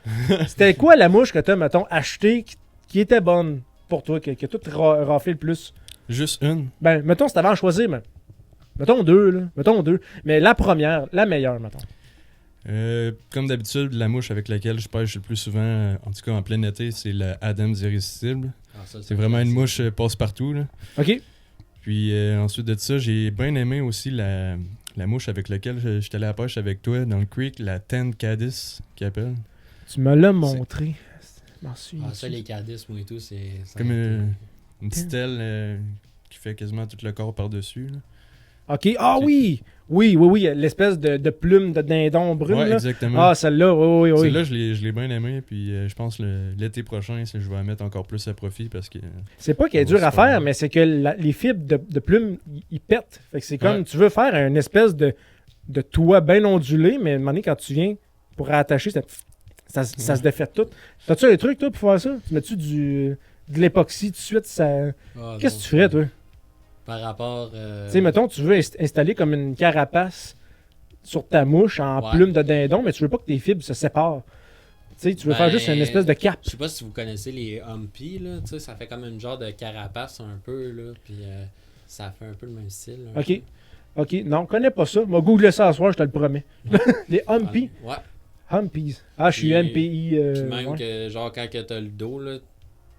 C'était quoi la mouche que t'as, mettons, acheté qui était bonne pour toi, qui a tout raflé le plus? Juste une. Ben, mettons, c'était avant à choisir, mais. Mettons 2, là. Mettons 2. Mais la première, la meilleure, mettons. Comme d'habitude, la mouche avec laquelle je pêche le plus souvent, en tout cas en plein été, c'est la Adams irrésistible. Ah, ça, C'est vraiment une mouche passe-partout. Là. OK? Puis ensuite de ça, j'ai bien aimé aussi la mouche avec laquelle j'étais allé à la pêche avec toi dans le creek, la Ten Caddis, qui appelle. Tu me l'as montré. Je m'en souviens. Ah, ça, les cadismes et tout, c'est. ça a Comme été- une petite aile qui fait quasiment tout le corps par-dessus. là. OK. Ah oui! Oui. L'espèce de plume de dindon brune, Ouais, là. exactement. Ah, celle-là, oui. Celle-là, je l'ai bien aimé, puis je pense l'été prochain, je vais en mettre encore plus à profit parce que. C'est pas qu'elle est Ça dure va à super faire, bien. mais c'est que les fibres de plume, ils pètent. Fait que c'est comme, Ouais. tu veux faire une espèce de toit bien ondulé, mais à un moment donné, quand tu viens pour rattacher, ça se défait tout. T'as-tu un truc, toi, pour faire ça? Tu mets-tu de l'époxy tout de suite? Ah, Qu'est-ce non, que tu ferais, toi? Par rapport. Tu sais, mettons, tu veux installer comme une carapace sur ta mouche en Ouais. plume de dindon, mais tu veux pas que tes fibres se séparent. Tu sais, tu veux faire juste une espèce de cape. Je sais pas si vous connaissez les Humpy, là. Tu sais, ça fait comme une genre de carapace un peu, là. Puis ça fait un peu le même style. là. OK. Non, je connais pas ça. M'a googlé ça ce soir, je te le promets. Les Humpy. Ouais. Humpies. H-U-M-P-I. Puis même ouais. que, genre, quand que t'as le dos, là,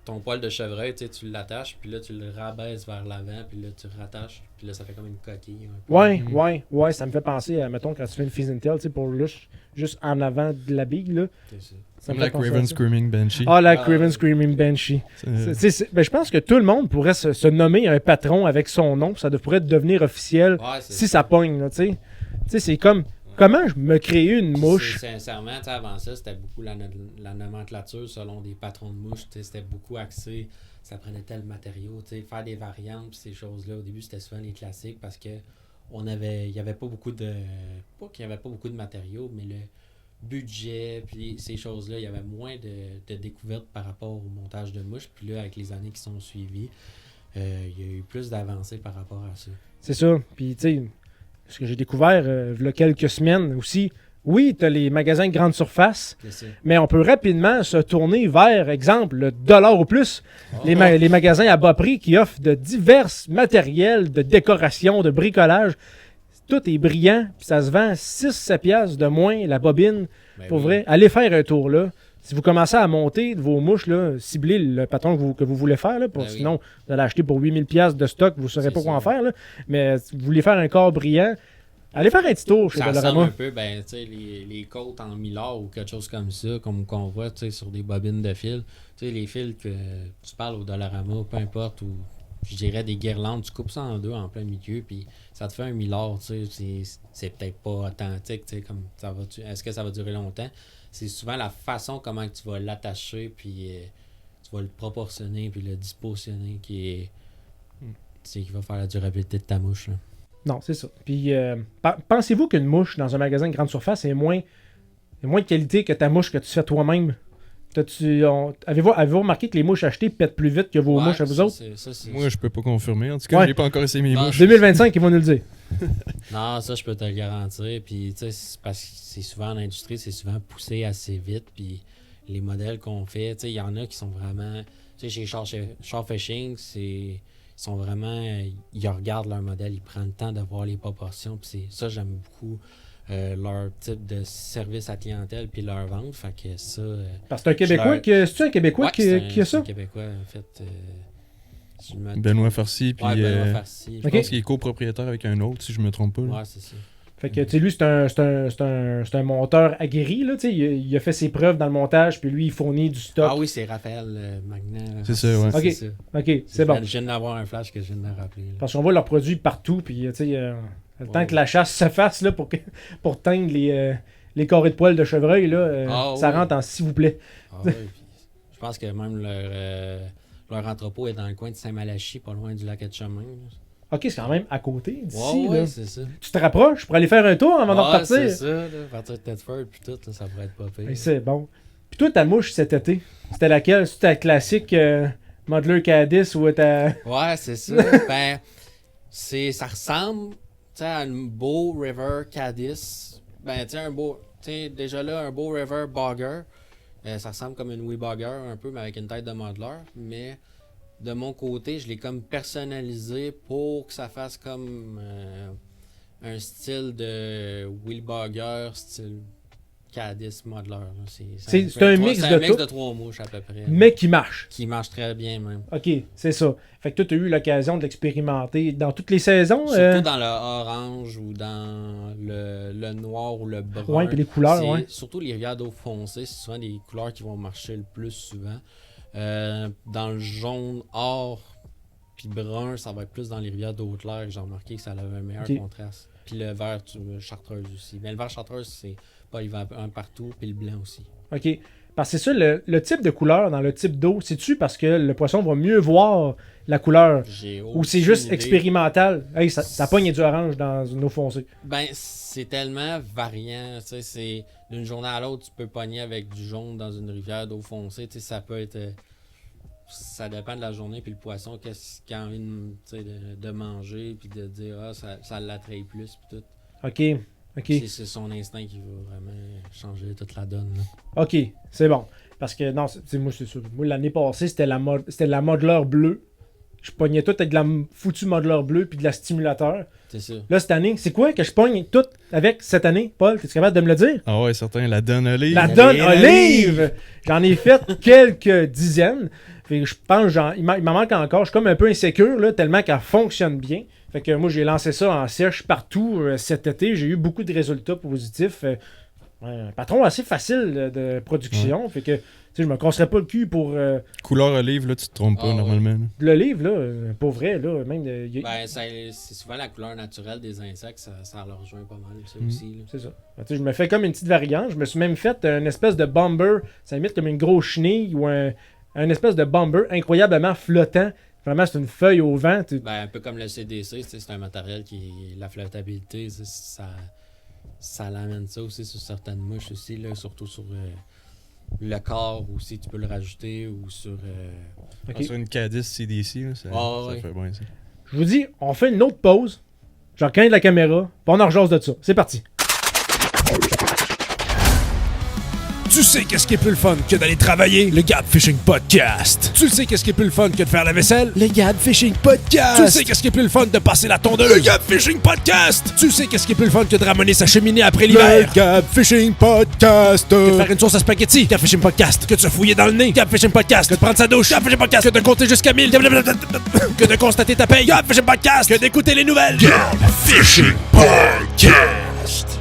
ton poil de chevreuil, tu sais, tu l'attaches, puis là, tu le rabaisses vers l'avant, puis là, tu rattaches, puis là, ça fait comme une coquille. un peu. Ouais, ça me fait penser à, mettons, quand tu fais une Fizz Tail, tu sais, pour juste en avant de la bille, là. C'est ça. Ça Comme me la fait penser à Craven ça. Screaming Banshee. Ah, la Ah, Craven ouais. Screaming Banshee. C'est- Ben, je pense que tout le monde pourrait se nommer un patron avec son nom, ça pourrait devenir officiel Ouais, c'est si ça pogne, là, tu sais. Tu sais, c'est comme, comment je me crée une mouche? Sincèrement, tu sais, avant ça, c'était beaucoup la nomenclature selon des patrons de mouches. Tu sais, c'était beaucoup axé. Ça prenait tel matériau. Tu sais, faire des variantes, puis ces choses-là. Au début, c'était souvent les classiques parce que il y avait pas beaucoup de. Pas qu'il y avait pas beaucoup de matériaux, mais le budget, puis ces choses-là, il y avait moins de découvertes par rapport au montage de mouches. Puis là, avec les années qui sont suivies, il y a eu plus d'avancées par rapport à ça. C'est ça. Puis, tu sais, ce que j'ai découvert il y a quelques semaines aussi, oui, tu as les magasins de grande surface, C'est ça. mais on peut rapidement se tourner vers, exemple, le dollar ou plus, les magasins à bas prix qui offrent de divers matériels de décoration, de bricolage. Tout est brillant, puis ça se vend 6-7 piastres de moins la bobine. Ben Pour oui. vrai, allez faire un tour là. Si vous commencez à monter vos mouches, là, ciblez le patron que vous voulez faire. Là, Ben oui. sinon, vous allez acheter pour 8000 piastres de stock, vous ne saurez C'est pas quoi en ça. faire. Là. Mais si vous voulez faire un corps brillant, allez faire un petit tour chez Ça ressemble Dollarama. un peu, ben, tu sais, les côtes en millard ou quelque chose comme ça, comme qu'on voit, tu sais, sur des bobines de fil. Tu sais, les fils que tu parles au Dollarama, peu importe, ou je dirais des guirlandes, tu coupes ça en deux en plein milieu, puis ça te fait un millard, tu sais, c'est peut-être pas authentique, tu sais, comme ça va, est-ce que ça va durer longtemps? C'est souvent la façon comment tu vas l'attacher, puis tu vas le proportionner, puis le dispositionner qui va faire la durabilité de ta mouche, là. Non, c'est ça. Puis, pensez-vous qu'une mouche dans un magasin de grande surface est moins de qualité que ta mouche que tu fais toi-même? Avez-vous remarqué que les mouches achetées pètent plus vite que vos Ouais, mouches à vous ça, autres? c'est- Moi, je peux pas confirmer. En tout cas, Ouais. j'ai pas encore essayé mes Non, mouches. 2025, ils vont nous le dire. Non, ça, je peux te le garantir. Puis, tu sais, c'est parce que c'est souvent en industrie, c'est souvent poussé assez vite. Puis, les modèles qu'on fait, tu sais, il y en a qui sont vraiment. Tu sais, chez Shore Fishing, ils sont vraiment. Ils regardent leur modèle, ils prennent le temps de voir les proportions. Puis, ça, j'aime beaucoup leur type de service à clientèle, puis leur vente. Fait que ça. Parce que c'est un Québécois, c'est-tu un Québécois Ouais, qui c'est a un ça? Québécois, en fait. Si je me Benoît trompe. Farcy, puis Ouais, Benoît Farcy. je Ok. pense qu'il est copropriétaire avec un autre, si je me trompe pas. là. Ouais, c'est ça. Fait que, tu sais, lui, c'est un monteur aguerri, là, tu sais. Il a fait ses preuves dans le montage, puis lui, il fournit du stock. Ah oui, c'est Raphaël Magnan. C'est ça, ouais. Ok. ça. OK, c'est bon. Je viens d'avoir un flash que je viens de rappeler. là. Parce qu'on voit leurs produits partout, puis, tu sais, le temps Ouais. que la chasse se fasse, là, pour teindre les carrés de poils de chevreuil, là, Ah, ça oui. rentre en s'il vous plaît. Ah ouais, puis je pense que même Leur entrepôt est dans le coin de Saint-Malachie, pas loin du lac Etchemin. Ok, c'est quand même à côté d'ici. Ouais, là. c'est ça. Tu te rapproches pour aller faire un tour avant de repartir? c'est ça, là. Partir de Thetford puis tout, là, ça pourrait être pas pire. C'est bon. Puis toi, ta mouche cet été, c'était laquelle? C'était ta classique Modeler Cadiz ou ta... Ouais, c'est ça. Ben, ça ressemble à un beau River Cadiz. Ben, tu sais, déjà là, un beau River Bogger. Ça ressemble comme une Wee Bogger un peu, mais avec une tête de modeler. Mais de mon côté, je l'ai comme personnalisé pour que ça fasse comme un style de Wheel Bogger, style Cadiz modeler. Là. C'est un mix de tout. 3 mouches à peu près. Mais qui marche. Qui marche très bien même. Ok, c'est ça. Fait que toi, tu as eu l'occasion de l'expérimenter dans toutes les saisons. Surtout dans le orange ou dans le noir ou le brun. Ouais, puis les couleurs, ouais. Surtout les rivières d'eau foncée, c'est souvent des couleurs qui vont marcher le plus souvent. Dans le jaune, or, puis brun, ça va être plus dans les rivières d'eau claire que j'ai remarqué que ça avait un meilleur contraste. Puis le vert chartreuse aussi. Mais le vert chartreuse, c'est pas il va un partout, puis le blanc aussi. Ok. Parce que c'est ça, le type de couleur dans le type d'eau, c'est-tu parce que le poisson va mieux voir la couleur? Ou c'est juste expérimental? Hey, ça pogne du orange dans une eau foncée. Ben, c'est tellement variant. Tu sais, c'est d'une journée à l'autre, tu peux pogner avec du jaune dans une rivière d'eau foncée. Tu sais, ça peut être... ça dépend de la journée, puis le poisson, qu'est-ce qu'il a envie de manger, puis de dire, ça l'attrape plus, puis tout. Ok. C'est son instinct qui va vraiment changer toute la donne. Là. Ok, c'est bon. Parce que, non, moi, c'est sûr. Moi, l'année passée, c'était la modeler bleue. Je pognais tout avec de la foutue modeler bleue puis de la stimulateur. C'est ça. Là, cette année, c'est quoi que je pogne tout avec cette année, Paul? Es-tu capable de me le dire? Ah ouais, certain, la donne olive. La donne olive! J'en ai fait quelques dizaines. Fait que je pense il m'en manque encore. Je suis comme un peu insécure, là, tellement qu'elle fonctionne bien. Fait que moi, j'ai lancé ça en sèche partout cet été. J'ai eu beaucoup de résultats positifs. Un patron assez facile de production. Ouais. Fait que je me casserais pas le cul pour... Couleur olive, là, tu te trompes pas normalement. Là. L'olive, là, pour vrai, là, même... Ben, c'est souvent la couleur naturelle des insectes. Ça leur rejoint pas mal, ça aussi. Là. C'est ça. Ben, je me fais comme une petite variante. Je me suis même fait une espèce de bomber. Ça imite comme une grosse chenille ou un espèce de bomber incroyablement flottant. Vraiment, c'est une feuille au vent. Ben, un peu comme le CDC, c'est un matériel qui... La flottabilité, ça l'amène ça aussi sur certaines mouches aussi, là, surtout sur le corps aussi, tu peux le rajouter ou sur... Sur une Cadiz CDC, là, ça fait bien ça. Je vous dis, on fait une autre pause. Je reconnais de la caméra, puis on en rejase de ça. C'est parti. Tu sais qu'est-ce qui est plus le fun que d'aller travailler? Le Gab Fishing Podcast. Tu sais qu'est-ce qui est plus le fun que de faire la vaisselle? Le Gab Fishing Podcast. Tu sais qu'est-ce qui est plus le fun de passer la tondeuse? Le Gab Fishing Podcast. Tu sais qu'est-ce qui est plus le fun que de ramener sa cheminée après l'hiver? Le Gab Fishing Podcast. Que de faire une sauce à spaghetti? Gab Fishing Podcast. Que de se fouiller dans le nez? Gab Fishing Podcast. Que de prendre sa douche? Gab Fishing Podcast. Que de compter jusqu'à 1000? Que de constater ta paye? Gab Fishing Podcast. Que d'écouter les nouvelles? Gab Fishing Podcast.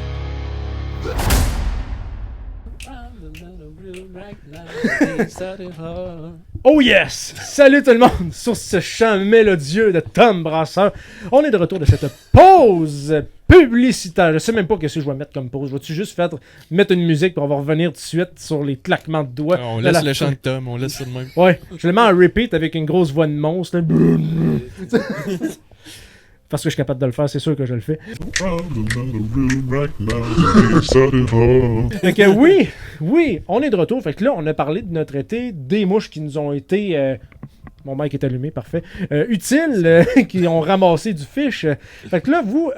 Oh yes! Salut tout le monde sur ce chant mélodieux de Tom Brasseur. On est de retour de cette pause publicitaire. Je sais même pas ce que je vais mettre comme pause. Je vais-tu juste mettre une musique pour on va revenir tout de suite sur les claquements de doigts. On laisse le chant de Tom, on laisse ça de même. Ouais, je le mets en repeat avec une grosse voix de monstre. Parce que je suis capable de le faire, c'est sûr que je le fais. Fait que oui, on est de retour. Fait que là, on a parlé de notre été, des mouches qui nous ont été... mon mic est allumé, parfait. Utiles, qui ont ramassé du fish. Fait que là, vous,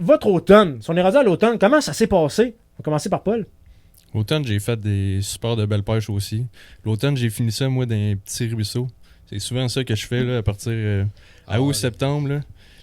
votre automne, si on est rendu à l'automne, comment ça s'est passé? On va commencer par Paul. L'automne, j'ai fait des super de belles pêches aussi. L'automne, j'ai fini ça, moi, dans un petit ruisseau. C'est souvent ça que je fais là, à partir à août-septembre, là.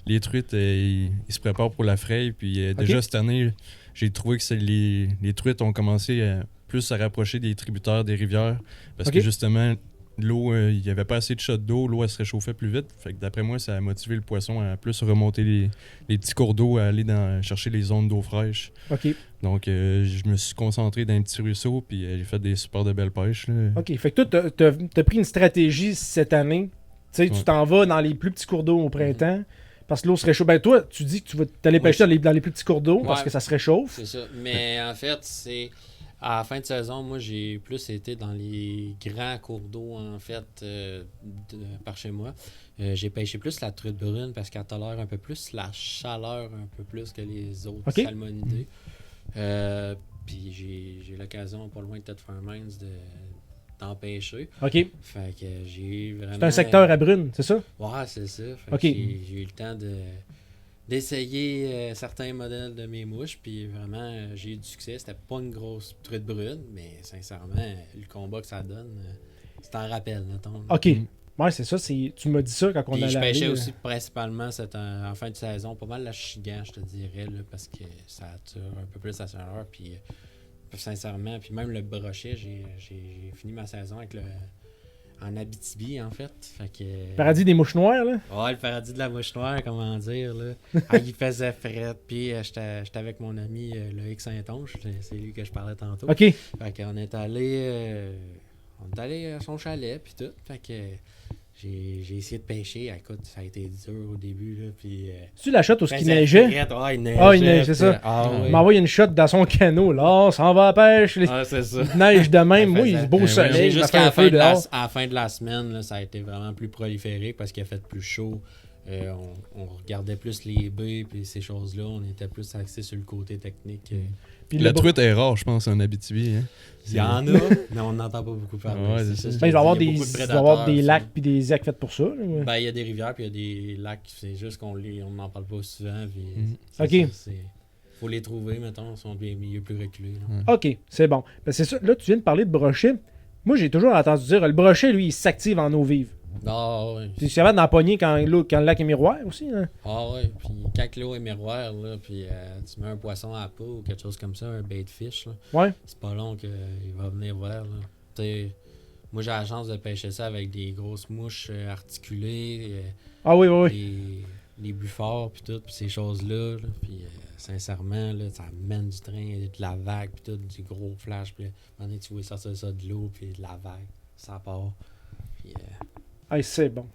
Les truites, ils se préparent pour la fraie. Puis déjà cette année, j'ai trouvé que les truites ont commencé plus à rapprocher des tributaires des rivières. Parce que justement, l'eau, il n'y avait pas assez de shot d'eau. L'eau, elle se réchauffait plus vite. Fait que d'après moi, ça a motivé le poisson à plus remonter les petits cours d'eau, à aller chercher les zones d'eau fraîche. OK. Donc, je me suis concentré dans un petit ruisseau. Puis j'ai fait des super de belles pêches. Là. OK. Fait que toi, t'as pris une stratégie cette année. Tu t'en vas dans les plus petits cours d'eau au printemps. Parce que l'eau se réchauffe. Ben toi, tu dis que tu vas t'aller pêcher dans les plus petits cours d'eau parce que ça se réchauffe. C'est ça. Mais en fait, c'est À la fin de saison, moi, j'ai plus été dans les grands cours d'eau, en fait, par chez moi. J'ai pêché plus la truite brune parce qu'elle tolère un peu plus la chaleur, un peu plus que les autres salmonidés. Puis j'ai l'occasion, pas loin de Ted Farmans, d'en pêcher. OK. Fait que j'ai vraiment... C'est un secteur à brune, c'est ça? Ouais, c'est ça. Fait OK. que j'ai eu le temps d'essayer certains modèles de mes mouches, puis vraiment, j'ai eu du succès. C'était pas une grosse truite brune, mais sincèrement, le combat que ça donne, c'est un rappel, mettons. OK. Ouais, c'est ça. Tu m'as dit ça quand on Puis allait je pêchais aller, aussi principalement en fin de saison, pas mal la chigan, je te dirais, là, parce que ça attire un peu plus la chaleur, puis sincèrement, puis même le brochet, j'ai fini ma saison avec en Abitibi, en fait. Fait que... Paradis des mouches noires, là? Ouais, le paradis de la mouche noire, comment dire, là. Il faisait fret, puis j'étais avec mon ami Loïc Saint-Onge, c'est lui que je parlais tantôt. OK. Fait qu'on est allé à son chalet, puis tout. Fait que j'ai essayé de pêcher. Écoute, ça a été dur au début, là, puis... Tu la shot où il neigeait? Ouais, il neigeait. Ah, il neige, c'est ça. Oui. Il m'a envoyé une shot dans son canot, là. Ça en va à la pêche. C'est ça. Il neige de même. Moi, il est beau soleil. Jusqu'à la fin de la semaine, là, ça a été vraiment plus proliphérique parce qu'il a fait plus chaud. On regardait plus les baies et ces choses-là. On était plus axé sur le côté technique. Puis la truite est rare, je pense, en Abitibi. Hein? Il y en a, mais on n'entend pas beaucoup parler. Ouais, il va y avoir des lacs et des écs faits pour ça. Ben, il y a des rivières puis il y a des lacs. C'est juste qu'on n'en parle pas souvent. OK. Il faut les trouver, mettons, ils sont des milieux plus reculés. OK, c'est bon. Ben, c'est ça. Là, tu viens de parler de brochet. Moi, j'ai toujours entendu dire le brochet, lui, il s'active en eau vive. Ah ouais. Puis c'est capable d'en pogner quand le lac est miroir aussi. Hein? Ah ouais, puis quand l'eau est miroir, là, puis tu mets un poisson à la peau ou quelque chose comme ça, un bait fish, là, Ouais. c'est pas long qu'il va venir voir. Là. T'sais, moi j'ai la chance de pêcher ça avec des grosses mouches articulées, Ah oui. les buffards, puis tout, puis ces choses-là. Là, puis sincèrement, là, ça mène du train, de la vague, puis tout, du gros flash, puis à un moment donné, tu vois sortir ça de l'eau, puis de la vague, ça part. Puis... Hey, c'est bon.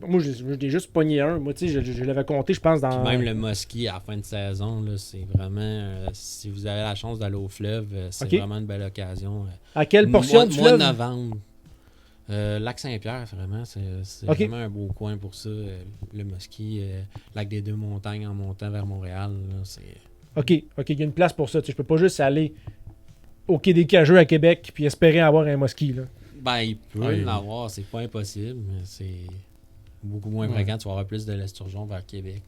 Moi, j'ai juste pogné un. Moi, tu sais, je l'avais compté, je pense, dans... Puis même le musky à la fin de saison, là, c'est vraiment... si vous avez la chance d'aller au fleuve, c'est vraiment une belle occasion. À quelle portion du fleuve? Mois de novembre. Lac Saint-Pierre, vraiment, c'est vraiment un beau coin pour ça. Le musky, lac des Deux Montagnes en montant vers Montréal, là, c'est... OK, il y a une place pour ça. Tu sais, je peux pas juste aller au Quai des Cageux à Québec puis espérer avoir un musky, là. Ben, il peut l'avoir, c'est pas impossible, mais c'est beaucoup moins fréquent. Tu vas avoir plus de l'esturgeon vers Québec.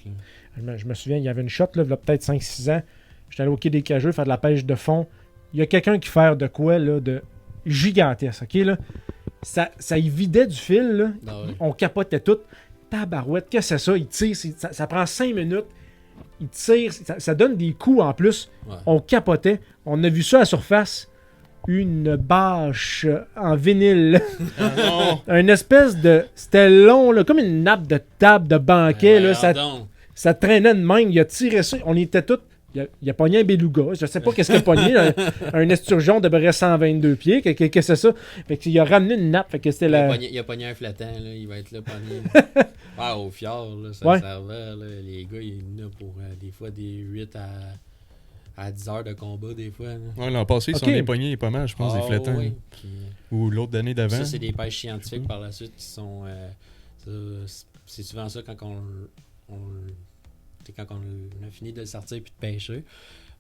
Là. Je me souviens, il y avait une shot, là, il y a peut-être 5-6 ans. J'étais allé au Quai des Cageux faire de la pêche de fond. Il y a quelqu'un qui fait de quoi, là, de gigantesque, OK, là? Ça y vidait du fil, là. On capotait tout. Tabarouette, qu'est-ce que c'est ça? Il tire, ça prend 5 minutes. Il tire, ça donne des coups en plus. Ouais. On capotait. On a vu ça à la surface. Une bâche en vinyle. Une espèce de... C'était long, là, comme une nappe de table de banquet. Là, ça traînait de même. Il a tiré ça. On était tous... Il a pogné un beluga. Je sais pas qu'est-ce qu'il a pogné. Là, un esturgeon de près 122 pieds. Qu'est-ce que c'est ça? Fait qu'il a ramené une nappe. Fait que c'était il a pogné un flattant. Là. Il va être là pogné. Au fjord, là, ça servait. Là. Les gars, il y en a pour des fois des 8 à 10 heures de combat, des fois. Ouais, l'an passé, ils sont épognés pas mal, je pense, des flattants. Oui. Ou l'autre d'année d'avant. Ça, c'est des pêches scientifiques par la suite qui sont... c'est souvent ça quand on a fini de le sortir puis de pêcher.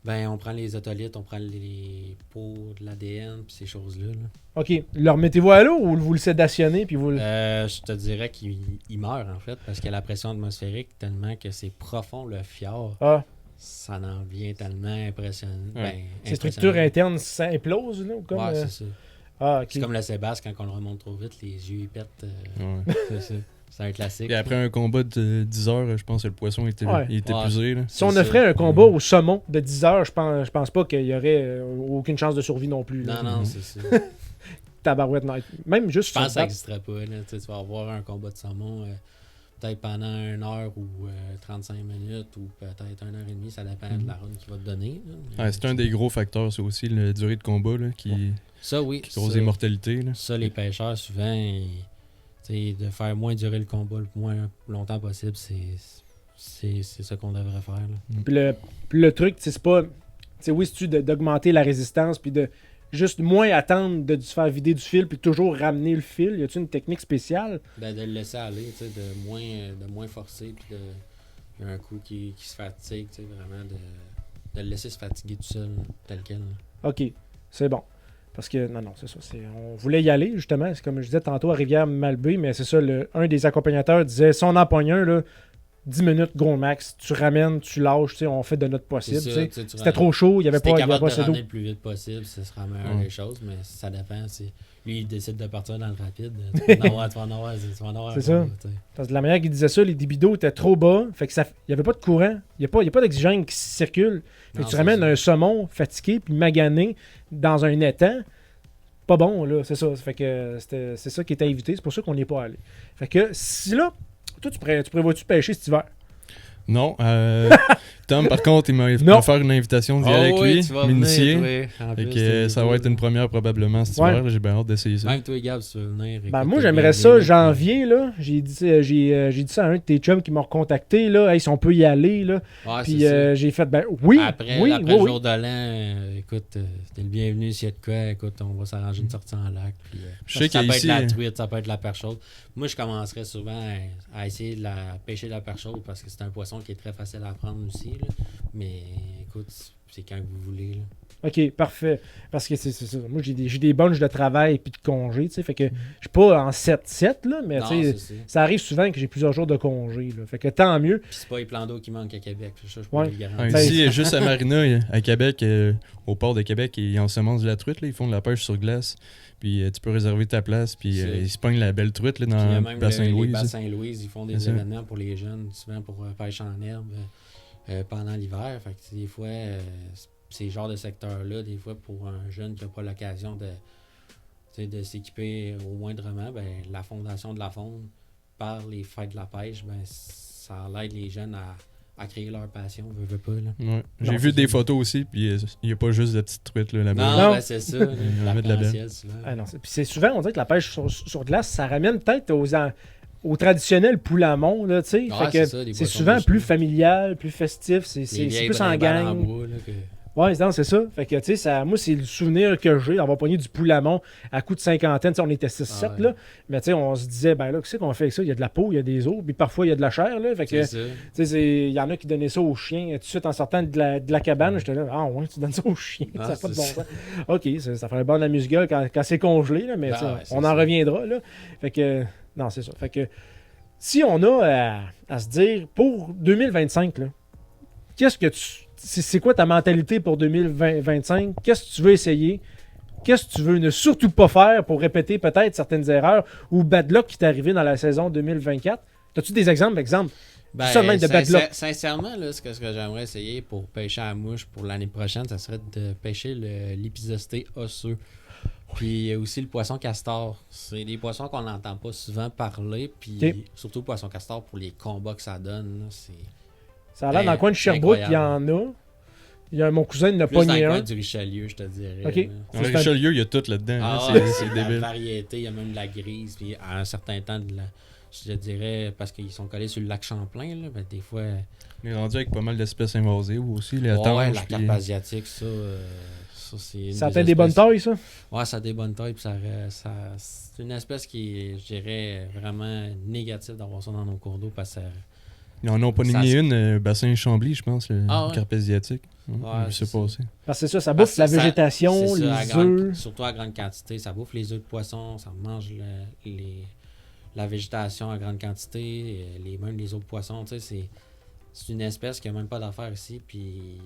Ben, on prend les otolithes, on prend les peaux, de l'ADN puis ces choses-là. Là. OK. Le remettez-vous à l'eau ou vous le sédationnez puis vous je te dirais qu'il meurt, en fait, parce qu'il y a la pression atmosphérique tellement que c'est profond, le fjord. Ah. Ça en vient tellement impressionnant. Ouais. Ben, ces structures internes s'implosent, là? Comme, ouais, c'est ça. Ah, okay. C'est comme le Sébastien, quand on le remonte trop vite, les yeux ils pètent. C'est ça. C'est un classique. Et après un combat de 10 heures, je pense que le poisson était épuisé. Là. Si on offrait un combat au saumon de 10 heures, je pense pas qu'il y aurait aucune chance de survie non plus. Là. Non, c'est ça. Tabarouette, même juste... Je pense que ça n'existerait pas. Là. Tu vas avoir un combat de saumon peut-être pendant 1 heure ou 35 minutes ou peut-être 1 heure et demie. Ça dépend de la run qu'il va te donner. C'est un des gros facteurs, ça aussi, la durée de combat là, qui cause des mortalités. Là. Ça, les pêcheurs, souvent... de faire moins durer le combat le moins longtemps possible, c'est ça qu'on devrait faire. Là. Puis le truc, c'est pas... Oui, c'est d'augmenter la résistance puis de juste moins attendre de se faire vider du fil puis toujours ramener le fil? Y a-t-il une technique spéciale? Ben, de le laisser aller, tu sais, de moins forcer, puis il y a un coup qui se fatigue, tu sais, vraiment de le laisser se fatiguer tout seul, tel quel. OK, c'est bon. Parce que, non, c'est ça. On voulait y aller, justement. C'est comme je disais tantôt à Rivière-Malbaie, mais c'est ça, un des accompagnateurs disait, si on en pogne un, là, 10 minutes, gros max, tu ramènes, tu lâches, on fait de notre possible. C'était trop chaud, il n'y avait pas assez d'eau. Le plus vite possible, ce sera meilleur des choses, mais ça dépend. Lui, il décide de partir dans le rapide. Tu vas en avoir. C'est ça. Parce que la manière qu'il disait ça, les débits d'eau étaient trop bas, fait que il n'y avait pas de courant, il n'y a pas d'oxygène qui circule. Fait que tu ramènes un saumon fatigué puis magané dans un étang, pas bon, là, c'est ça. Fait que c'est ça qui était évité, c'est pour ça qu'on n'y est pas allé. Fait que si là, toi, tu prévois-tu pêcher cet hiver? Non. Tom, par contre, il m'a offert une invitation d'y aller avec lui, m'initier. Ça va être une première probablement cet hiver. Là, j'ai bien hâte d'essayer ça. Même toi, Gab, si tu veux venir. Moi, j'aimerais ça janvier. Là. J'ai dit ça à un de tes chums qui m'a recontacté. Là. Hey, si on peut y aller. Là. Ouais, puis j'ai fait, oui. Après le jour de l'an, écoute, t'es le bienvenu s'il y a de quoi. Écoute, on va s'arranger une sortie en lac. Puis, ça peut être la truite, ça peut être la perche chaude. Moi, je commencerais souvent à essayer de pêcher la perche chaude parce que c'est un poisson qui est très facile à prendre aussi. Là. Mais écoute, c'est quand vous voulez. Là. OK, parfait. Parce que c'est ça. Moi, j'ai des bunches de travail et de congé. Fait que je suis pas en 7-7, là, mais ça arrive souvent que j'ai plusieurs jours de congé. Là, fait que tant mieux. Puis c'est pas les plans d'eau qui manquent à Québec. Ça, je peux le garantir. Ici, juste à Marina, à Québec, au port de Québec, ils ensemencent de la truite. Là, ils font de la pêche sur glace. Puis tu peux réserver ta place. Puis ils se pognent la belle truite là, dans le Bas-Saint-Louis. Les Bas-Saint-Louis, ils font des événements pour les jeunes, souvent pour pêche en herbe pendant l'hiver. Fait que des fois, ces genres de secteurs-là, des fois, pour un jeune qui n'a pas l'occasion de s'équiper au moindrement, ben, la Fondation de la Faune, par les fêtes de la pêche, ben, ça aide les jeunes à créer leur passion, veut pas. Là. Ouais. J'ai vu des photos aussi, puis il n'y a pas juste de petites truites là-bas. Non, ben, c'est ça. Puis c'est souvent, on dirait que la pêche sur glace, ça ramène peut-être au traditionnel poulamont, là, tu sais. C'est souvent plus familial, plus festif, c'est plus en gang. Ouais, non, c'est ça. Fait que, tu sais, moi, c'est le souvenir que j'ai d'avoir pogné du poulamont à coup de cinquantaine. T'sais, on était 6-7, là. Mais, tu sais, on se disait, ben là, qu'est-ce qu'on fait avec ça? Il y a de la peau, il y a des os, puis parfois, il y a de la chair, là. Fait que, tu sais, il y en a qui donnaient ça aux chiens tout de suite en sortant de la cabane. J'étais là, ah ouais, tu donnes ça aux chiens. Ça n'a pas de bon sens. OK, ça ferait bon de la musicale quand c'est congelé, là. Mais, on en reviendra, là. Fait que, non, c'est ça. Fait que, si on a à se dire, pour 2025, là, qu'est-ce que c'est quoi ta mentalité pour 2025? Qu'est-ce que tu veux essayer? Qu'est-ce que tu veux ne surtout pas faire pour répéter peut-être certaines erreurs ou bad luck qui t'est arrivé dans la saison 2024? As-tu des exemples? Seulement de bad luck. Sincèrement, là, ce que j'aimerais essayer pour pêcher à la mouche pour l'année prochaine, ça serait de pêcher l'épisosté osseux. Puis aussi le poisson castor. C'est des poissons qu'on n'entend pas souvent parler. Puis surtout le poisson castor pour les combats que ça donne. Là, ça a l'air dans le coin de Sherbrooke, il y en a. Mon cousin n'a pas pogné un. Dans le coin du Richelieu, je te dirais. Okay. Richelieu, il y a tout là-dedans. C'est débile. Il y a une variété, il y a même de la grise. Puis à un certain temps, je dirais, parce qu'ils sont collés sur le lac Champlain, là, ben, des fois... On est rendu avec pas mal d'espèces invasives aussi. La carpe asiatique, ça c'est... Ça atteint des bonnes tailles, ça? Ouais, ça a des bonnes tailles. Puis c'est une espèce qui est, je dirais, vraiment négative d'avoir ça dans nos cours d'eau parce que ils en ont pas nommé une, bassin Chambly, je pense, le carpe asiatique. Ouais, c'est passé. Parce que c'est ça bouffe la végétation, les œufs. Surtout à grande quantité, ça bouffe les œufs de poisson, ça mange la végétation à grande quantité, même les autres poissons. C'est une espèce qui n'a même pas d'affaires ici. Puis,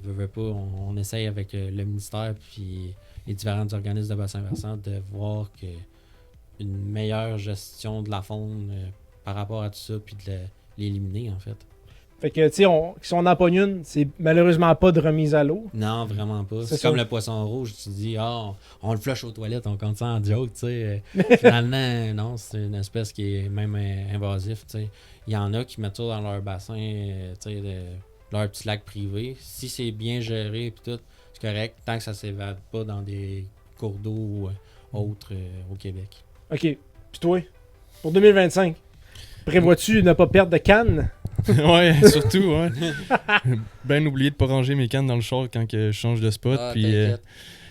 veut pas, on essaye avec le ministère puis les différents organismes de bassin versant de voir que une meilleure gestion de la faune par rapport à tout ça, puis de l'éliminer, en fait. Fait que, tu sais, si on en pogne une, c'est malheureusement pas de remise à l'eau. Non, vraiment pas. C'est comme le poisson rouge, tu dis, on le flush aux toilettes, on compte ça en joke, tu sais. Finalement, non, c'est une espèce qui est même invasive, tu sais. Il y en a qui mettent ça dans leur bassin, tu sais, leur petit lac privé. Si c'est bien géré, puis tout, c'est correct, tant que ça s'évade pas dans des cours d'eau autres au Québec. OK. Puis toi, pour 2025, prévois-tu ne pas perdre de canne? Ouais, surtout, ouais. Ben oublié de pas ranger mes cannes dans le char quand que je change de spot. Puis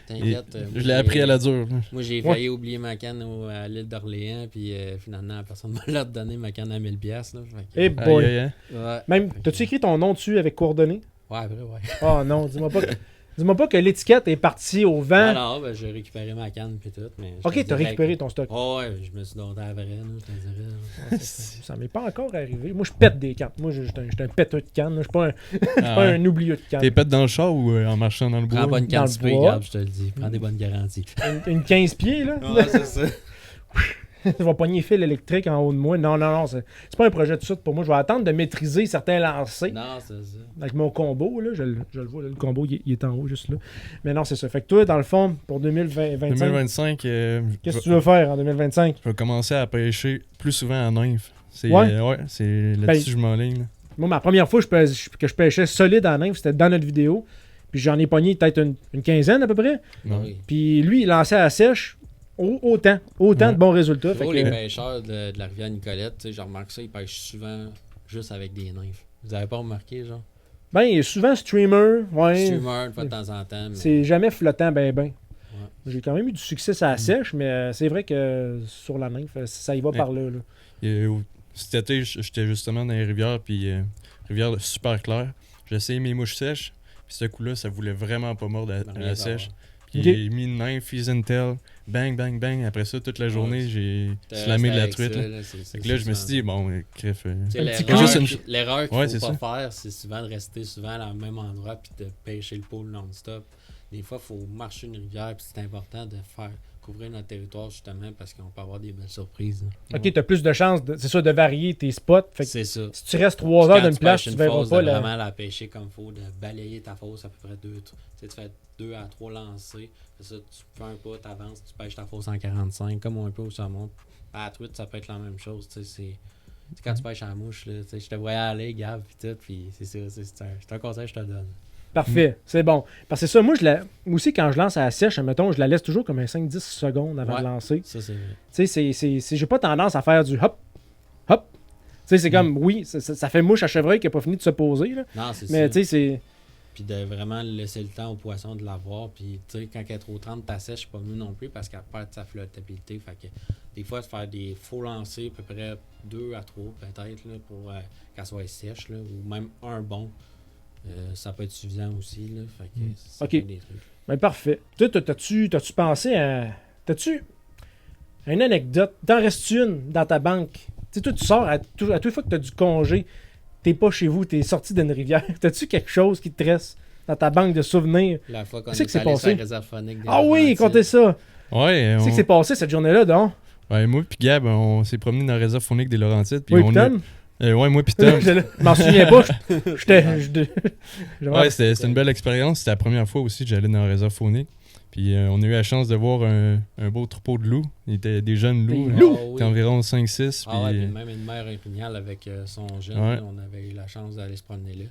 T'inquiète. Je l'ai appris à la dure. Moi, j'ai failli oublier ma canne à l'île d'Orléans, puis finalement, personne ne m'a donné ma canne à 1000$. Là, Eh boy. Aïe, aïe, aïe. ouais. Même, t'as-tu écrit ton nom dessus avec coordonnées? Ouais, après, ouais. Oh non, dis-moi pas que l'étiquette est partie au vent. Alors, ben, j'ai récupéré ma canne, puis tout. Mais je te Ok, t'as dirais récupéré ton stock. Oh, ouais, je me suis donné à vrai, là, je te dirais. Là. Ça m'est pas encore arrivé. Moi, je pète des cannes. Moi, je suis un péteux de canne. Je suis pas Ah ouais. un oublieux de canne. T'es pète dans le char ou en marchant dans le bois? Prends pas une Dans canne le spray, bois. Gab, je te le dis. Prends des bonnes garanties. Une 15 pieds, là. Ouais, c'est ça. Je vais pogner fil électrique en haut de moi. Non, c'est pas un projet de suite pour moi. Je vais attendre de maîtriser certains lancers. Non, c'est ça. Avec mon combo, là, je le vois, là, le combo, il est en haut, juste là. Mais non, c'est ça. Fait que toi, dans le fond, pour 2025, 2025, qu'est-ce que tu veux faire en 2025? je vais commencer à pêcher plus souvent à nymphe. C'est Ouais? C'est là-dessus que je m'enligne. Là. Moi, ma première fois que je pêchais solide en nymphe, c'était dans notre vidéo. Puis j'en ai pogné peut-être une quinzaine à peu près. Ouais. Oui. Puis lui, il lançait à la sèche autant Ouais. de bons résultats. Fait Gros, que, les pêcheurs de la rivière Nicolette, tu sais, je remarque ça, ils pêchent souvent juste avec des nymphes. Vous avez pas remarqué, genre? ben, souvent streamer, ouais. Streamer, une fois de temps en temps. Mais... C'est jamais flottant, ben. J'ai quand même eu du succès à la sèche, mais c'est vrai que sur la nymphe, ça y va par là. Cet été, j'étais justement dans les rivières, puis rivière super claire. J'ai essayé mes mouches sèches, puis ce coup-là, ça voulait vraiment pas mordre à la sèche. Puis Ok. j'ai mis une nymphe, Fizz and Tail, bang, bang, bang. Après ça, toute la journée, j'ai slamé de la truite. Là. Fait que là, je me suis dit, bon, cref. L'erreur qu'il Ouais, faut c'est pas ça. faire, c'est souvent de rester souvent au même endroit puis de pêcher le pool non-stop. Des fois, il faut marcher une rivière, puis c'est important de faire couvrir notre territoire justement parce qu'on peut avoir des belles surprises. Là. Ok, t'as plus de chances, c'est ça, de varier tes spots. Fait que C'est ça. si tu restes 3 heures Quand d'une place, pêches tu verras fosse, pas de la. vraiment la pêcher comme il faut, de balayer ta fosse à peu près 2. Tu fais 2 à 3 lancers. Ça, tu fais un pas, tu avances, tu pêches ta fosse en 45, comme un peu au saumon. À la truite, ça peut être la même chose. C'est quand tu pêches à la mouche, là, je te voyais aller, Gab, puis tout, puis c'est ça. C'est un conseil que je te donne. Parfait, c'est bon. Parce que ça, moi aussi, quand je lance à la sèche, mettons, je la laisse toujours comme un 5-10 secondes avant Ouais. de lancer. Ça, c'est vrai. Tu sais, j'ai pas tendance à faire du hop, hop. Tu sais, c'est comme, oui, ça fait mouche à chevreuil qui a pas fini de se poser, là. Non, c'est Mais ça. tu sais, c'est. Puis de vraiment laisser le temps au poisson de l'avoir. Puis, tu sais, quand elle est trop trempe, ta sèche, c'est pas mieux non plus parce qu'elle perd sa flottabilité. Fait que des fois, de faire des faux lancers, à peu près 2 à 3 peut-être, là, pour qu'elle soit sèche, là, ou même un bon. Ça peut être suffisant aussi, là. Fait que c'est Ok. bien des trucs. Ben, parfait. Toi, t'as-tu pensé à. T'as-tu une anecdote? T'en restes une dans ta banque? Tu sais, toi, tu sors à toute fois que t'as du congé, t'es pas chez vous, t'es sorti d'une rivière. T'as-tu quelque chose qui te reste dans ta banque de souvenirs? La fois qu'on Qu'est-ce est qui s'est allé sur passé? la réserve phonique des Ah oui, Laurentides. comptez ça! Ouais, Qu'est-ce qui s'est passé cette journée-là, donc? ouais, moi puis Gab, on s'est promené dans la réserve faunique des Laurentides. Puis Oui, on Tom? ouais, moi puis Tom. Je m'en souviens pas. Ouais, c'était une belle expérience. C'était la première fois aussi que j'allais dans la réserve faunique. Puis on a eu la chance de voir un beau troupeau de loups. Il était des jeunes loups. Des là. loups? Ah oui. C'était environ 5-6. Ah ouais, puis, puis même une mère impériale avec son jeune, Ouais. là, on avait eu la chance d'aller se promener là.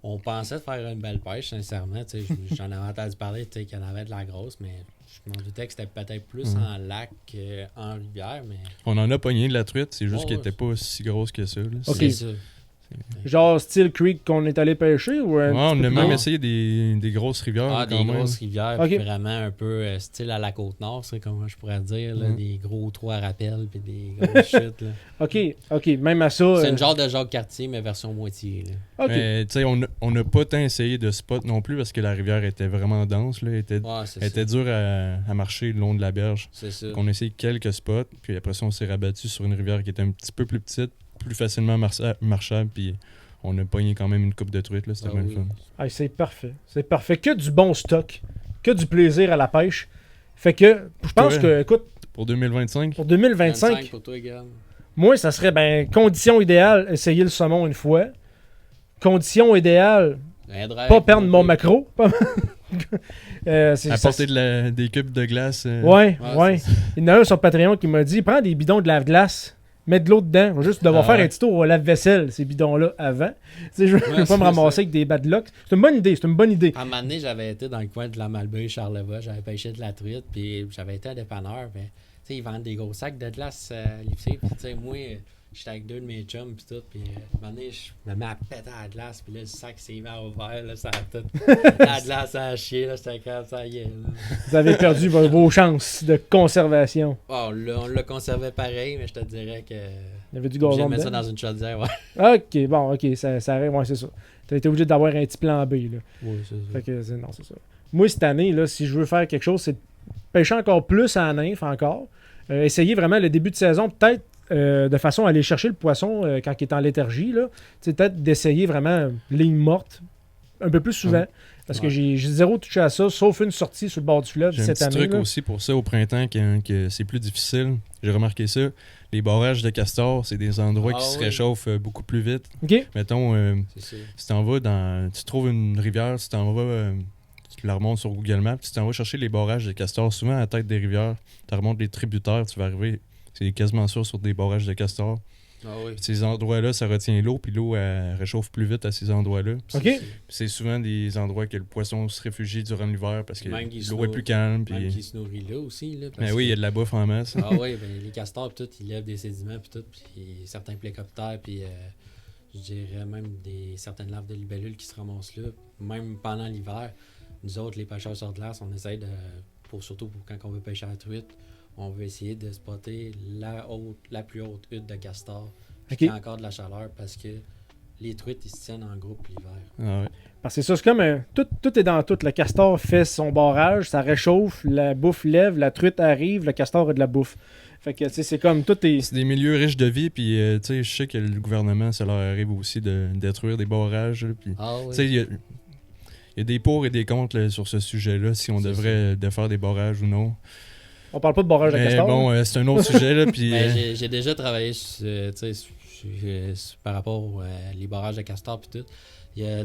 On pensait de faire une belle pêche, sincèrement. tu sais, J'en avais entendu parler qu'il y en avait de la grosse, mais je m'en doutais que c'était peut-être plus en lac qu'en rivière. Mais on en a pogné de la truite. C'est juste Oh, qu'elle ouais. n'était pas si grosse que ça. Là. Ok. c'est ça. Genre Steel Creek qu'on est allé pêcher ou Ouais, on a même Non. essayé des grosses rivières. Ah, quand des même. grosses rivières, Ok. puis vraiment un peu style à la Côte-Nord, c'est comment je pourrais dire. Là, des gros trous à rappel, puis des grosses chutes. Là. Ok, même à ça. C'est une genre de Jacques Cartier, mais version moitié. Là. Ok. Mais tu sais, on n'a pas tant essayé de spot non plus parce que la rivière était vraiment dense. Là. Elle était, Ouais, c'est elle ça. était dure à marcher le long de la berge. C'est ça. On a essayé quelques spots, puis après ça, on s'est rabattu sur une rivière qui était un petit peu plus petite, plus facilement marchable, puis on a pogné quand même une coupe de truite. C'était Ah bien oui. le fun. Ah, c'est parfait. C'est parfait. Que du bon stock. Que du plaisir à la pêche. Fait que, je pense Ouais. que, écoute, Pour 2025, pour 2025, pour toi, Gab. moi, ça serait, condition idéale, essayer le saumon une fois. Condition idéale, Un drive, pas perdre mon ok. macro. C'est- ça- apporter des cubes de glace. Ouais, Ouais, ouais. c'est ça. Il y en a un sur Patreon qui m'a dit prends des bidons de lave-glace, mets de l'eau dedans. On va juste devoir Ah faire ouais. un petit tour au lave-vaisselle, ces bidons-là, avant. Tu sais, je veux Ouais, pas c'est me ramasser avec des bad luck. C'est une bonne idée, c'est une bonne idée. À un moment donné, j'avais été dans le coin de la Malbaie, Charlevoix, j'avais pêché de la truite, puis j'avais été à dépanneur, mais tu sais, ils vendent des gros sacs de glace à l'IFC, puis tu sais, moi, j'étais avec 2 de mes chums, puis tout, puis à un moment donné, je me mets à péter à la glace, puis là, le sac s'est mis à ouvert, là, ça a tout. La glace a chier, là, j'étais comme ça y est. Là. Vous avez perdu vos chances de conservation. Bon, on l'a conservé pareil, mais je te dirais que. Il y avait du J'ai gazon mis ça dedans. dans une chaudière, ouais. Ok, bon, ok, ça arrive, ouais, c'est ça. T'as été obligé d'avoir un petit plan B, là. Oui, c'est ça. Fait que, non, c'est ça. Moi, cette année, là, si je veux faire quelque chose, c'est de pêcher encore plus à la nymphe, encore. Essayer vraiment le début de saison, peut-être de façon à aller chercher le poisson quand il est en léthargie, là. Tu sais, peut-être d'essayer vraiment ligne morte un peu plus souvent. Parce que j'ai zéro touché à ça, sauf une sortie sur le bord du fleuve J'ai un cette petit année. truc Là. aussi pour ça au printemps que c'est plus difficile. J'ai remarqué ça. Les barrages de castor, c'est des endroits qui se réchauffent beaucoup plus vite. OK. Mettons, C'est ça. si t'en vas dans. Tu trouves une rivière, si t'en vas. Tu la remontes sur Google Maps, si t'en vas chercher les barrages de castor, souvent à la tête des rivières, tu remontes les tributaires, tu vas arriver. C'est quasiment sûr sur des barrages de castor. Ah oui. Puis ces endroits-là, ça retient l'eau, puis l'eau elle réchauffe plus vite à ces endroits-là. OK. Puis c'est souvent des endroits que le poisson se réfugie durant l'hiver parce que l'eau est plus calme. Puis... Même qui se nourrit là aussi. Là, Ben oui, il y a de la bouffe en masse. Ah oui, ben, les castors, pis tout, ils lèvent des sédiments, puis tout, puis certains plécoptères, puis je dirais même certaines larves de libellules qui se ramassent là, même pendant l'hiver. Nous autres, les pêcheurs sur glace, on essaie de, surtout quand on veut pêcher à la truite, on veut essayer de spotter la plus haute hutte de castor, OK. qui a encore de la chaleur, parce que les truites, ils se tiennent en groupe l'hiver. Ah ouais. Parce que c'est ça, c'est comme tout est dans tout. Le castor fait son barrage, ça réchauffe, la bouffe lève, la truite arrive, le castor a de la bouffe. Fait que, tu sais, c'est comme tout est... C'est des milieux riches de vie, puis tu sais, je sais que le gouvernement, ça leur arrive aussi de détruire des barrages. Là, puis, Ah oui. tu sais, il y a des pour et des contre là, sur ce sujet-là, si on devrait défaire des barrages ou non. On parle pas de barrage de Mais castor. bon, c'est un autre sujet. Là, puis, Ben, j'ai déjà travaillé par rapport aux les barrages de castor puis tout.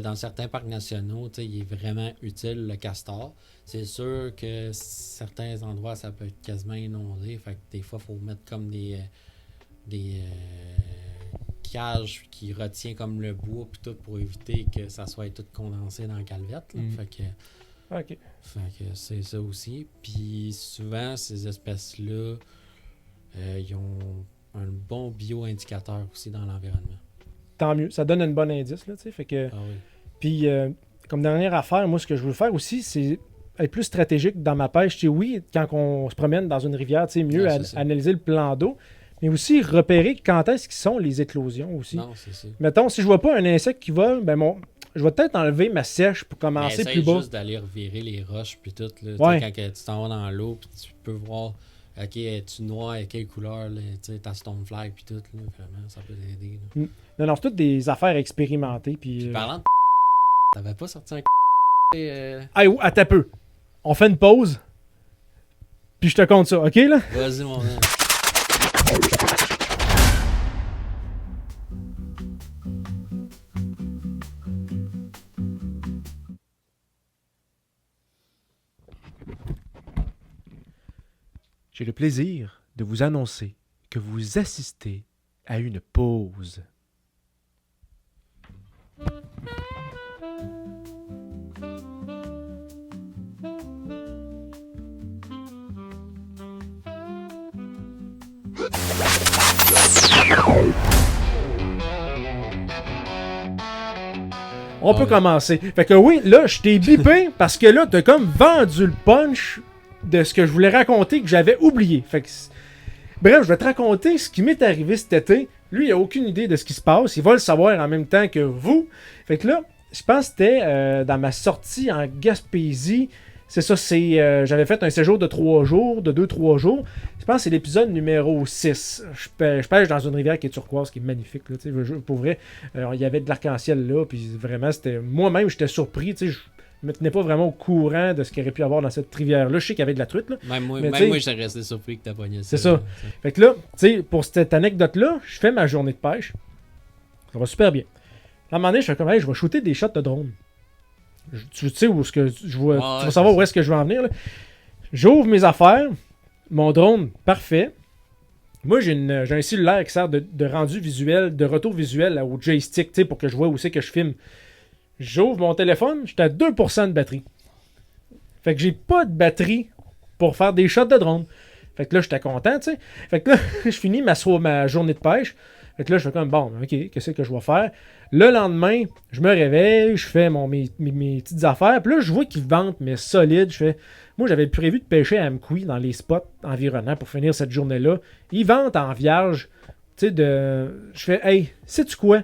Dans certains parcs nationaux, il est vraiment utile le castor. C'est sûr que certains endroits, ça peut être quasiment inondé. Fait que des fois, il faut mettre comme des cages qui retient comme le bois puis tout pour éviter que ça soit tout condensé dans la calvette. Là. Fait que c'est ça aussi. Puis souvent, ces espèces-là, ils ont un bon bio-indicateur aussi dans l'environnement. Tant mieux, ça donne un bon indice, là, tu sais. Fait que... Ah oui. Puis, comme dernière affaire, moi, ce que je veux faire aussi, c'est être plus stratégique dans ma pêche. Tu sais, oui, quand on se promène dans une rivière, tu sais, mieux analyser le plan d'eau, mais aussi repérer quand est-ce qu'ils sont les éclosions aussi. Non, c'est ça. Mettons, si je vois pas un insecte qui vole, ben je vais peut-être enlever ma sèche pour commencer plus bas. Juste d'aller revirer les roches puis tout. Là, Ouais. Quand tu t'en vas dans l'eau, puis tu peux voir, ok, es-tu noir, à quelle couleur, ta stonefly puis tout. Là, vraiment, ça peut t'aider. Là. Non, c'est toutes des affaires expérimentées. Puis, Parlant de t'avais pas sorti un Hey, attends un peu. On fait une pause. Puis je te compte ça, OK, là? Vas-y, mon homme. J'ai le plaisir de vous annoncer que vous assistez à une pause. On peut commencer. Fait que oui, là, je t'ai bipé parce que là, t'as comme vendu le punch de ce que je voulais raconter que j'avais oublié. Fait que... Bref, je vais te raconter ce qui m'est arrivé cet été. Lui, il a aucune idée de ce qui se passe. Il va le savoir en même temps que vous. Fait que là, je pense que c'était dans ma sortie en Gaspésie. C'est ça, j'avais fait un séjour de 3 jours, de 2-3 jours. Je pense que c'est l'épisode numéro 6. Je pêche dans une rivière qui est turquoise, qui est magnifique. Là, pour vrai, il y avait de l'arc-en-ciel là. Puis vraiment, c'était moi-même, j'étais surpris. Je me tenais pas vraiment au courant de ce qu'il aurait pu y avoir dans cette rivière-là. Je sais qu'il y avait de la truite. Là. Même moi, j'étais resté surpris que t'as pogné ça. C'est ça. Fait que là, pour cette anecdote-là, je fais ma journée de pêche. Ça va super bien. À un moment donné, je fais comme, hey, je vais shooter des shots de drone. Tu sais où est-ce que tu vas savoir où est-ce que je vais en venir. Là. J'ouvre mes affaires. Mon drone, parfait. Moi, j'ai un cellulaire qui sert de rendu visuel, de retour visuel au joystick, pour que je vois où c'est que je filme. J'ouvre mon téléphone, j'étais à 2% de batterie. Fait que j'ai pas de batterie pour faire des shots de drone. Fait que là, j'étais content, tu sais. Fait que là, je finis ma journée de pêche. Fait que là, je fais comme, bon, OK, qu'est-ce que je vais faire? Le lendemain, je me réveille, je fais mes petites affaires, puis là, je vois qu'ils vendent, mais solides. Je fais, moi, j'avais prévu de pêcher à Amqui dans les spots environnants pour finir cette journée-là. Ils vendent en vierge, tu sais, je fais, hey, sais-tu quoi?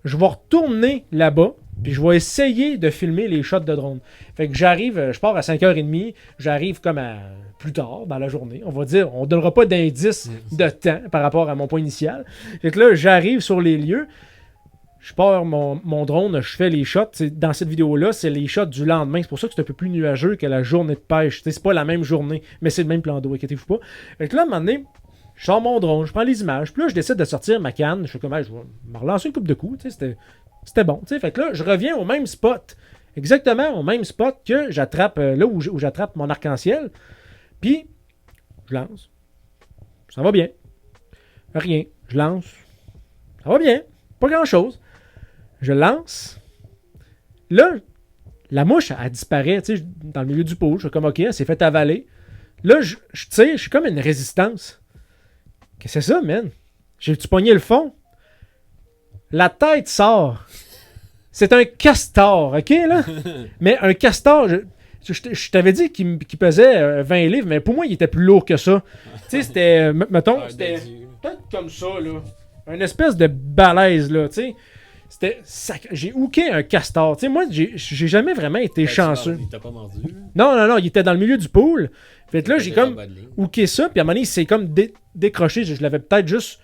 Je vais retourner là-bas, puis je vais essayer de filmer les shots de drone. Fait que j'arrive, je pars à 5h30, j'arrive comme à plus tard dans la journée. On va dire, on ne donnera pas d'indice de temps par rapport à mon point initial. Fait que là, j'arrive sur les lieux, je pars mon drone, je fais les shots. Dans cette vidéo-là, c'est les shots du lendemain. C'est pour ça que c'est un peu plus nuageux que la journée de pêche. C'est pas la même journée, mais c'est le même plan d'eau, inquiétez-vous pas. Fait que là, à un moment donné, je sors mon drone, je prends les images, puis là, je décide de sortir ma canne. Je fais comme, je vais me relancer une couple de coups. C'était bon. Fait que là, je reviens au même spot. Exactement au même spot que j'attrape, là où j'attrape mon arc-en-ciel. Puis, je lance. Ça va bien. Rien. Je lance. Ça va bien. Pas grand-chose. Je lance. Là, la mouche, elle disparaît, dans le milieu du pot. Je suis comme, OK, elle s'est fait avaler. Là, je tire, je suis comme une résistance. Qu'est-ce que c'est ça, man? J'ai-tu pogné le fond? La tête sort. C'est un castor, OK, là? Mais un castor, je t'avais dit qu'il pesait 20 livres, mais pour moi, il était plus lourd que ça. Tu sais, c'était, mettons, c'était peut-être comme ça, là. Une espèce de balèze, là, tu sais. C'était j'ai hooké un castor. Tu sais, moi, j'ai jamais vraiment été chanceux. Il t'a pas mordu? Non, il était dans le milieu du pool. Fait que là, j'ai comme hooké ça, puis à un moment donné, il s'est comme décroché. Je l'avais peut-être juste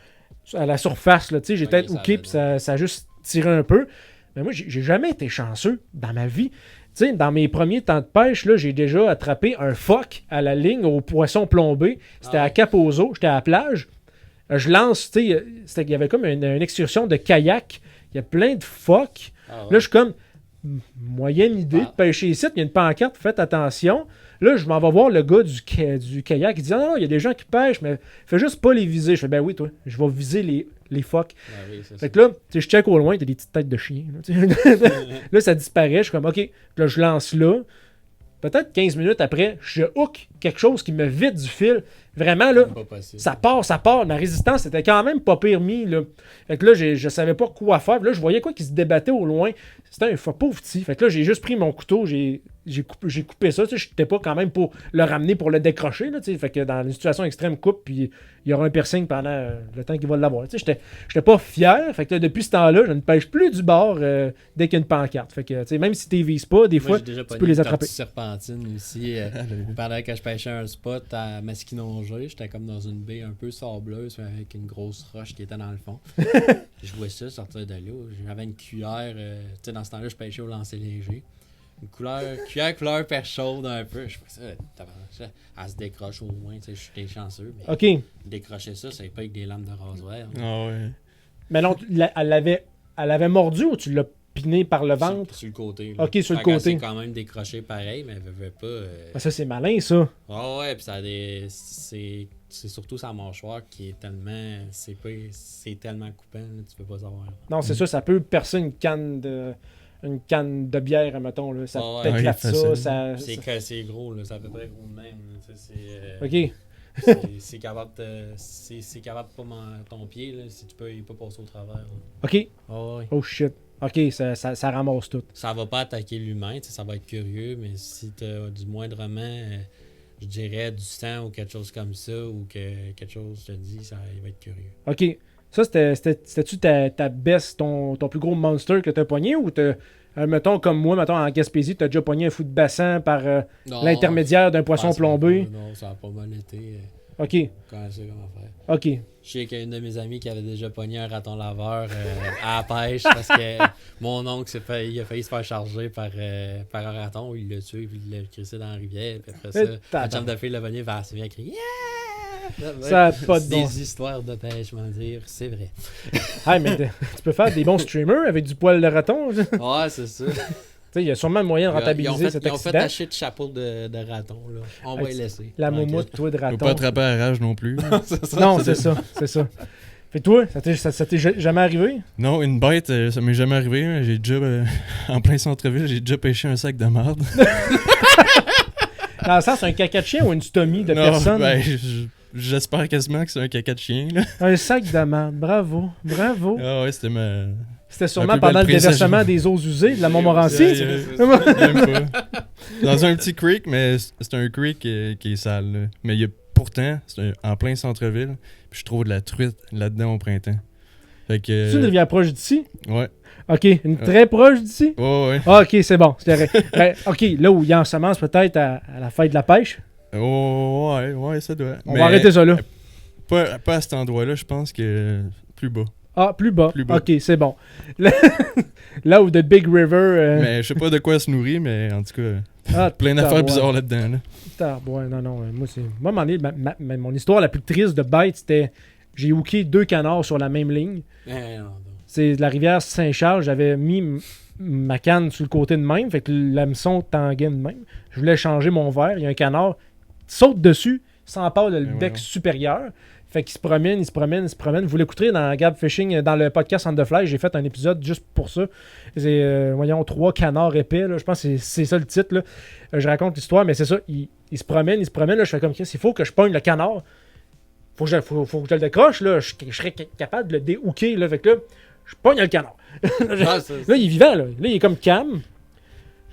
à la surface, là, tu sais. J'ai peut-être hooké, puis ça a juste tiré un peu. Mais moi, j'ai jamais été chanceux dans ma vie. Tu sais, dans mes premiers temps de pêche, là, j'ai déjà attrapé un phoque à la ligne au poisson plombé. C'était à Capozo, j'étais à la plage. Je lance, tu sais, il y avait comme une excursion de kayak. Il y a plein de phoques. Là, je suis comme, moyenne idée de pêcher ici. Il y a une pancarte, faites attention. Là, je m'en vais voir le gars du kayak. Il dit, non, il y a des gens qui pêchent, mais fais juste pas les viser. Je fais, ben oui, toi, je vais viser les phoques. Oui, fait que là, je check au loin, t'as des petites têtes de chien. Là, ça disparaît. Je suis comme, OK. Puis là, je lance là. Peut-être 15 minutes après, je hook quelque chose qui me vide du fil. Vraiment, là, ça part. Ma résistance était quand même pas pire mis, là. Fait que là, je savais pas quoi faire. Puis là, je voyais quoi qui se débattait au loin. C'était un pauvre petit. Fait que là, j'ai juste pris mon couteau, j'ai coupé ça. Je n'étais pas quand même pour le ramener, pour le décrocher. Là, fait que dans une situation extrême, coupe, puis il y aura un piercing pendant le temps qu'il va l'avoir. J'étais pas fier. Fait que là, depuis ce temps-là, je ne pêche plus du bord dès qu'il y a une pancarte. Fait que même si tu ne vises pas, des fois, tu peux les attraper. J'ai déjà serpentine aussi. Pendant que je pêchais un spot à Masquinongé, j'étais comme dans une baie un peu sableuse avec une grosse roche qui était dans le fond. Je vois ça sortir de l'eau. J'avais une cuillère. Dans ce temps-là, je pêchais au lancer léger. Une cuillère couleur perche chaude un peu. Je fais ça, elle se décroche au moins. J'étais chanceux. Mais OK. Décrocher ça, c'est pas avec des lames de rasoir. Ah ouais. Mais non, elle avait mordu ou tu l'as piné par le ventre? Sur le côté. Là. OK, sur le côté. C'est quand même décroché pareil, mais elle veut pas. Ça, c'est malin, ça. Ouais, puis ça a c'est surtout sa mâchoire qui est tellement. C'est tellement coupant, là, tu peux pas savoir. Non, c'est ça peut percer une canne de bière, mettons. Là. Ça t'éclate ça. C'est gros, là, c'est à peu près gros de même. OK. C'est capable de pas ton pied, là, si tu peux pas passer au travers. Là. OK. Ouais. Oh shit. OK, ça ramasse tout. Ça va pas attaquer l'humain, ça va être curieux, mais si tu as du moindrement, je dirais du sang ou quelque chose comme ça, ou que quelque chose te dit, il va être curieux. OK. Ça, c'était-tu ta baisse, ton plus gros monster que t'as pogné, ou mettons comme moi, mettons en Gaspésie, t'as déjà pogné un fou de bassin par l'intermédiaire d'un poisson plombé? Non, ça a pas mal été. OK. Comment faire. OK. Je sais qu'il y a une de mes amies qui avait déjà pogné un raton laveur à la pêche parce que mon oncle il a failli se faire charger par un raton. Il l'a tué puis il l'a crissé dans la rivière. Puis après ça, la chambre de fille l'a venu vers la crier yeah! Ça a pas de bon. Des histoires de pêche, je m'en dire, c'est vrai. Mais tu peux faire des bons streamers avec du poil de raton. Ouais, c'est ça. Il y a sûrement moyen de rentabiliser cet accident. Ils ont fait acheter de chapeau de raton. Là. On va y laisser. La moumoute, toi, de raton. Tu peux pas attraper à la rage non plus. Non, c'est ça. Fait toi, ça t'est jamais arrivé? Non, une bête, ça m'est jamais arrivé. J'ai déjà, en plein centre-ville, j'ai déjà pêché un sac de marde. Dans le sens, un caca de chien ou une stomie de personne? J'espère quasiment que c'est un caca de chien. Là. Un sac de menthe. Bravo. Bravo. Ah ouais, c'était ma... C'était sûrement plus pendant belle le déversement prestation. des eaux usées de la Montmorency. Même pas. Dans un petit creek, mais c'est un creek qui est sale. Là. Mais il y a pourtant, en plein centre-ville, puis je trouve de la truite là-dedans au printemps. Fait que... C'est une rivière proche d'ici? Ouais. OK, une très proche d'ici? Ouais. Ah, OK, c'est bon. C'est correct. Ben, OK, là où il y a en semence peut-être à la fête de la pêche. Oh, ouais, ça doit. On va arrêter ça là. Pas à cet endroit-là, je pense que plus bas. Ah, plus bas. Plus bas. OK, c'est bon. Là où The Big River... Mais je sais pas de quoi elle se nourrit, mais en tout cas, plein t'as- d'affaires ouais. bizarres là-dedans. Là. Ouais, non, moi, c'est... Moi, à un moment donné, mon histoire la plus triste de bête, c'était... J'ai hooké 2 canards sur la même ligne. Non. C'est de la rivière Saint-Charles. J'avais mis ma canne sur le côté de même. Fait que l'hameçon tanguait de même. Je voulais changer mon verre. Il y a un canard qui saute dessus, s'empare le bec supérieur. Fait qu'il se promène. Vous l'écouterez dans Gab Fishing, dans le podcast On the Fly. J'ai fait un épisode juste pour ça. C'est, voyons, 3 canards épais. Là. Je pense que c'est ça le titre. Là. Je raconte l'histoire, mais c'est ça. Il se promène. Là, je fais comme Chris, il faut que je pogne le canard. Faut que je le décroche. Là. Je serais capable de le déhooker. Là. Fait que là, je pogne le canard. Là, il est vivant. Là, il est comme calme.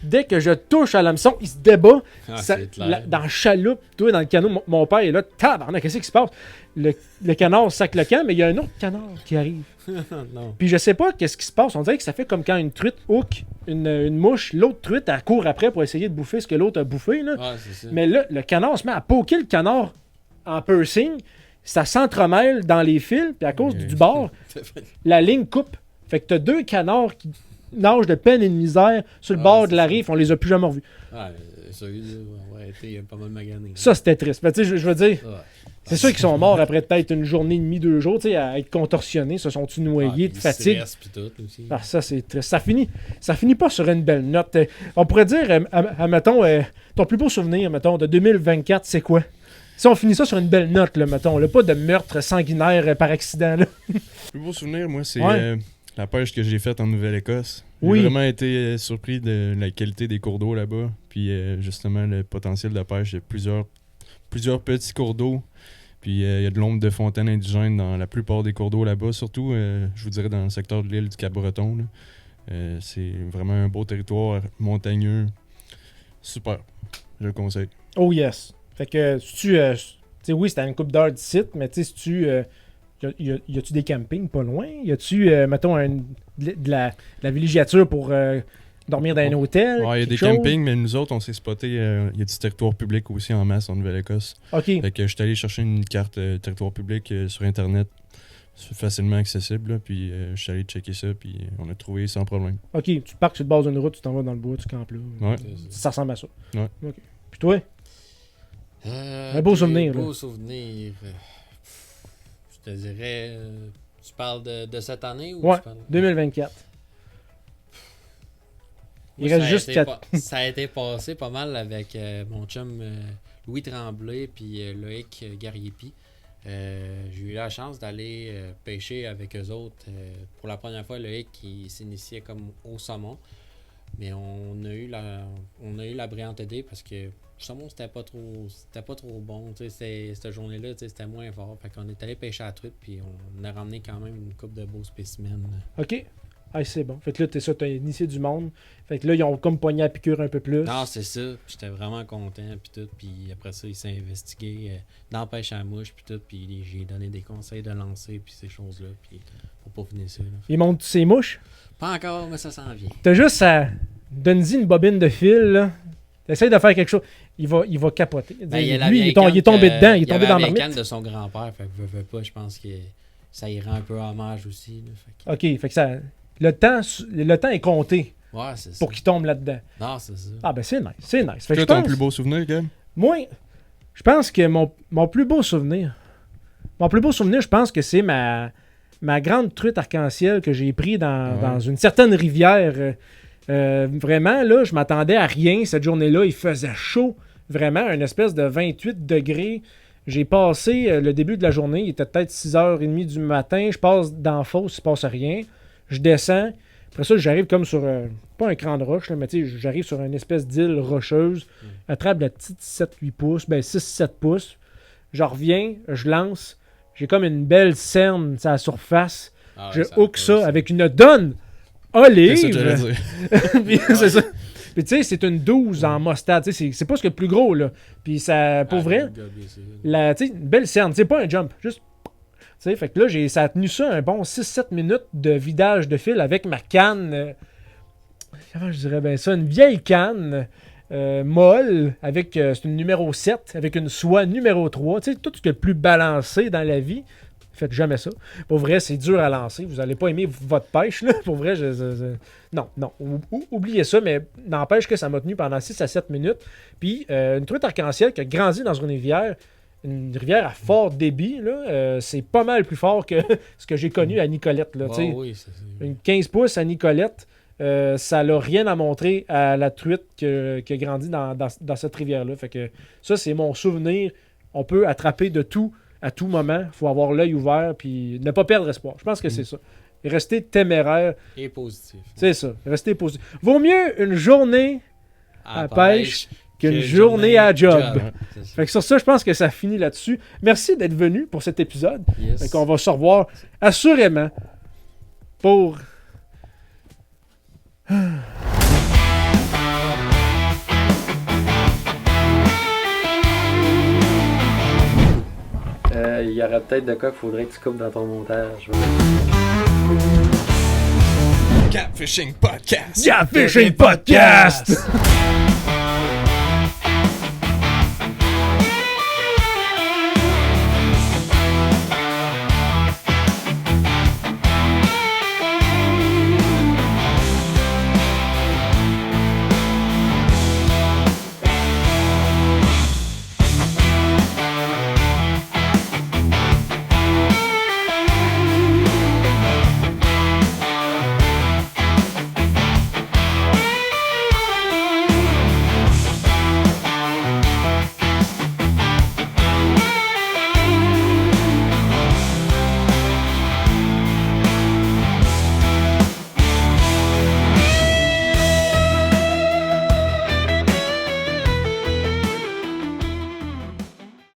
Dès que je touche à l'hameçon, il se débat. C'est clair. Dans le chaloupe, toi, dans le canot, mon père est là. Tabarnak, qu'est-ce qui se passe? Le canard sac le camp, mais il y a un autre canard qui arrive. Non. Puis je sais pas qu'est-ce qui se passe. On dirait que ça fait comme quand une truite hook une mouche. L'autre truite, elle court après pour essayer de bouffer ce que l'autre a bouffé. Là. Ouais, c'est ça. Mais là, le canard se met à poker le canard en piercing. Ça s'entremêle dans les fils. Puis à cause du bord, la ligne coupe. Fait que t'as 2 canards qui nagent de peine et de misère sur le bord de la rive. On les a plus jamais revus. Ouais, celui-là, on va arrêter pas mal magané. Ça, c'était triste. Mais tu sais, je veux dire, Ouais. c'est sûr qu'ils sont morts après peut-être une journée et demie, 2 jours, tu sais, à être contorsionnés. Se sont-ils noyés de fatigue? Puis tout, aussi. Ah, ça, c'est triste. Ça finit pas sur une belle note. On pourrait dire, mettons, ton plus beau souvenir, mettons, de 2024, c'est quoi? Si on finit ça sur une belle note, là, mettons, là, pas de meurtre sanguinaire par accident, là. Le plus beau souvenir, moi, c'est Ouais. la pêche que j'ai faite en Nouvelle-Écosse. Oui. J'ai vraiment été surpris de la qualité des cours d'eau là-bas. Puis justement, le potentiel de pêche. Il y a plusieurs petits cours d'eau. Puis il y a de l'ombre de fontaines indigènes dans la plupart des cours d'eau là-bas. Surtout, je vous dirais, dans le secteur de l'île du Cap-Breton. Là. C'est vraiment un beau territoire montagneux. Super. Je le conseille. Oh yes. Fait que, si tu sais, oui, c'était une coupe d'heure d'ici, mais tu sais, si tu... y a-tu des campings pas loin? Y a-tu, mettons, de la villégiature pour dormir dans un hôtel? Ouais, il y a des quelque chose? campings, mais nous autres, on s'est spoté. Il y a du territoire public aussi en masse en Nouvelle-Écosse. OK. Fait que je suis allé chercher une carte territoire public sur Internet. C'est facilement accessible. Là, puis je suis allé checker ça, puis on a trouvé sans problème. OK, tu te parques sur le bord d'une route, tu t'en vas dans le bois, tu campes là. Ouais. Ça ressemble à ça. Ouais. OK. Puis toi? Un beau souvenir, là. Beau souvenir. Je te dirais. Tu parles de cette année ou Ouais, tu parles... 2024. Il Moi, reste juste 4. Ça a été passé pas mal avec mon chum Louis Tremblay puis Loïc Gariepi. J'ai eu la chance d'aller pêcher avec eux autres. Pour la première fois, Loïc qui s'initiait comme au saumon. Mais on a eu la brillante idée parce que le saumon c'était pas trop bon. Cette journée-là, c'était moins fort. Fait qu'on est allé pêcher à la truite puis on a ramené quand même une coupe de beaux spécimens. OK. Ah, c'est bon. Fait que là, t'as initié du monde. Fait que là, ils ont comme pogné à piqûre un peu plus. Non, c'est ça. J'étais vraiment content puis tout. Puis après ça, il s'est investigué dans la pêche à la mouche puis tout. Puis j'ai donné des conseils de lancer puis ces choses-là. Puis pour pas finir ça. Là. Ils montent ses mouches. Pas encore, mais ça s'en vient. T'as juste à donner une bobine de fil, là. T'essayes de faire quelque chose. Il va capoter. Ben, il y a Lui, il est tombé dedans. Il est tombé dans la canne marmite. de son grand-père. Fait que veut pas, je pense que ça y rend un peu hommage aussi. Là, fait que... OK, fait que ça... Le temps est compté Ouais, c'est ça. pour qu'il tombe là-dedans. Non, c'est ça. Ah ben c'est nice, c'est nice. Fait que Toi, je ton pense, plus beau souvenir, Gab? moi, je pense que mon plus beau souvenir, je pense que c'est ma grande truite arc-en-ciel que j'ai pris dans une certaine rivière. Vraiment, là, je m'attendais à rien. Cette journée-là, il faisait chaud. Vraiment, une espèce de 28 degrés. J'ai passé le début de la journée, il était peut-être 6h30 du matin. Je passe dans la fosse, il ne se passe rien. Je descends. Après ça, j'arrive comme sur, pas un cran de roche, là, mais tu sais, j'arrive sur une espèce d'île rocheuse. Attrape la petite 7-8 pouces, ben 6-7 pouces. je reviens, je lance, j'ai comme une belle cerne sur la surface. Ah ouais, Je ça hook va, ça avec une donne olive. C'est ça que j'allais dire. Puis, c'est ça. Puis tu sais, c'est une 12 en mostard. Tu sais, c'est pas ce que le plus gros, là. Puis ça, pour vrai, tu sais, une belle cerne. C'est pas un jump, juste... Tu sais, fait que là, ça a tenu ça un bon 6-7 minutes de vidage de fil avec ma canne... comment je dirais bien ça? Une vieille canne molle, avec c'est une numéro 7, avec une soie numéro 3. Tu sais, tout ce qui est le plus balancé dans la vie. Faites jamais ça. Pour vrai, c'est dur à lancer. Vous n'allez pas aimer votre pêche, là. Pour vrai, non. Oubliez ça, mais n'empêche que ça m'a tenu pendant 6 à 7 minutes. Puis, une truite arc-en-ciel qui a grandi dans une rivière à fort débit, là, c'est pas mal plus fort que ce que j'ai connu à Nicolette. Là, oui, une 15 pouces à Nicolette, ça n'a rien à montrer à la truite qui a grandi dans cette rivière-là. Fait que ça, c'est mon souvenir. On peut attraper de tout à tout moment. Il faut avoir l'œil ouvert puis ne pas perdre espoir. Je pense que c'est ça. Et rester téméraire. Et positif. C'est ça. Rester positif. Vaut mieux une journée à pêche qu'une journée à job. Fait que sur ça, je pense que ça finit là-dessus. Merci d'être venu pour cet épisode. Yes. Fait qu'on va se revoir assurément pour... Il y aurait peut-être de quoi qu'il faudrait que tu coupes dans ton montage. Catfishing Podcast. Catfishing Podcast!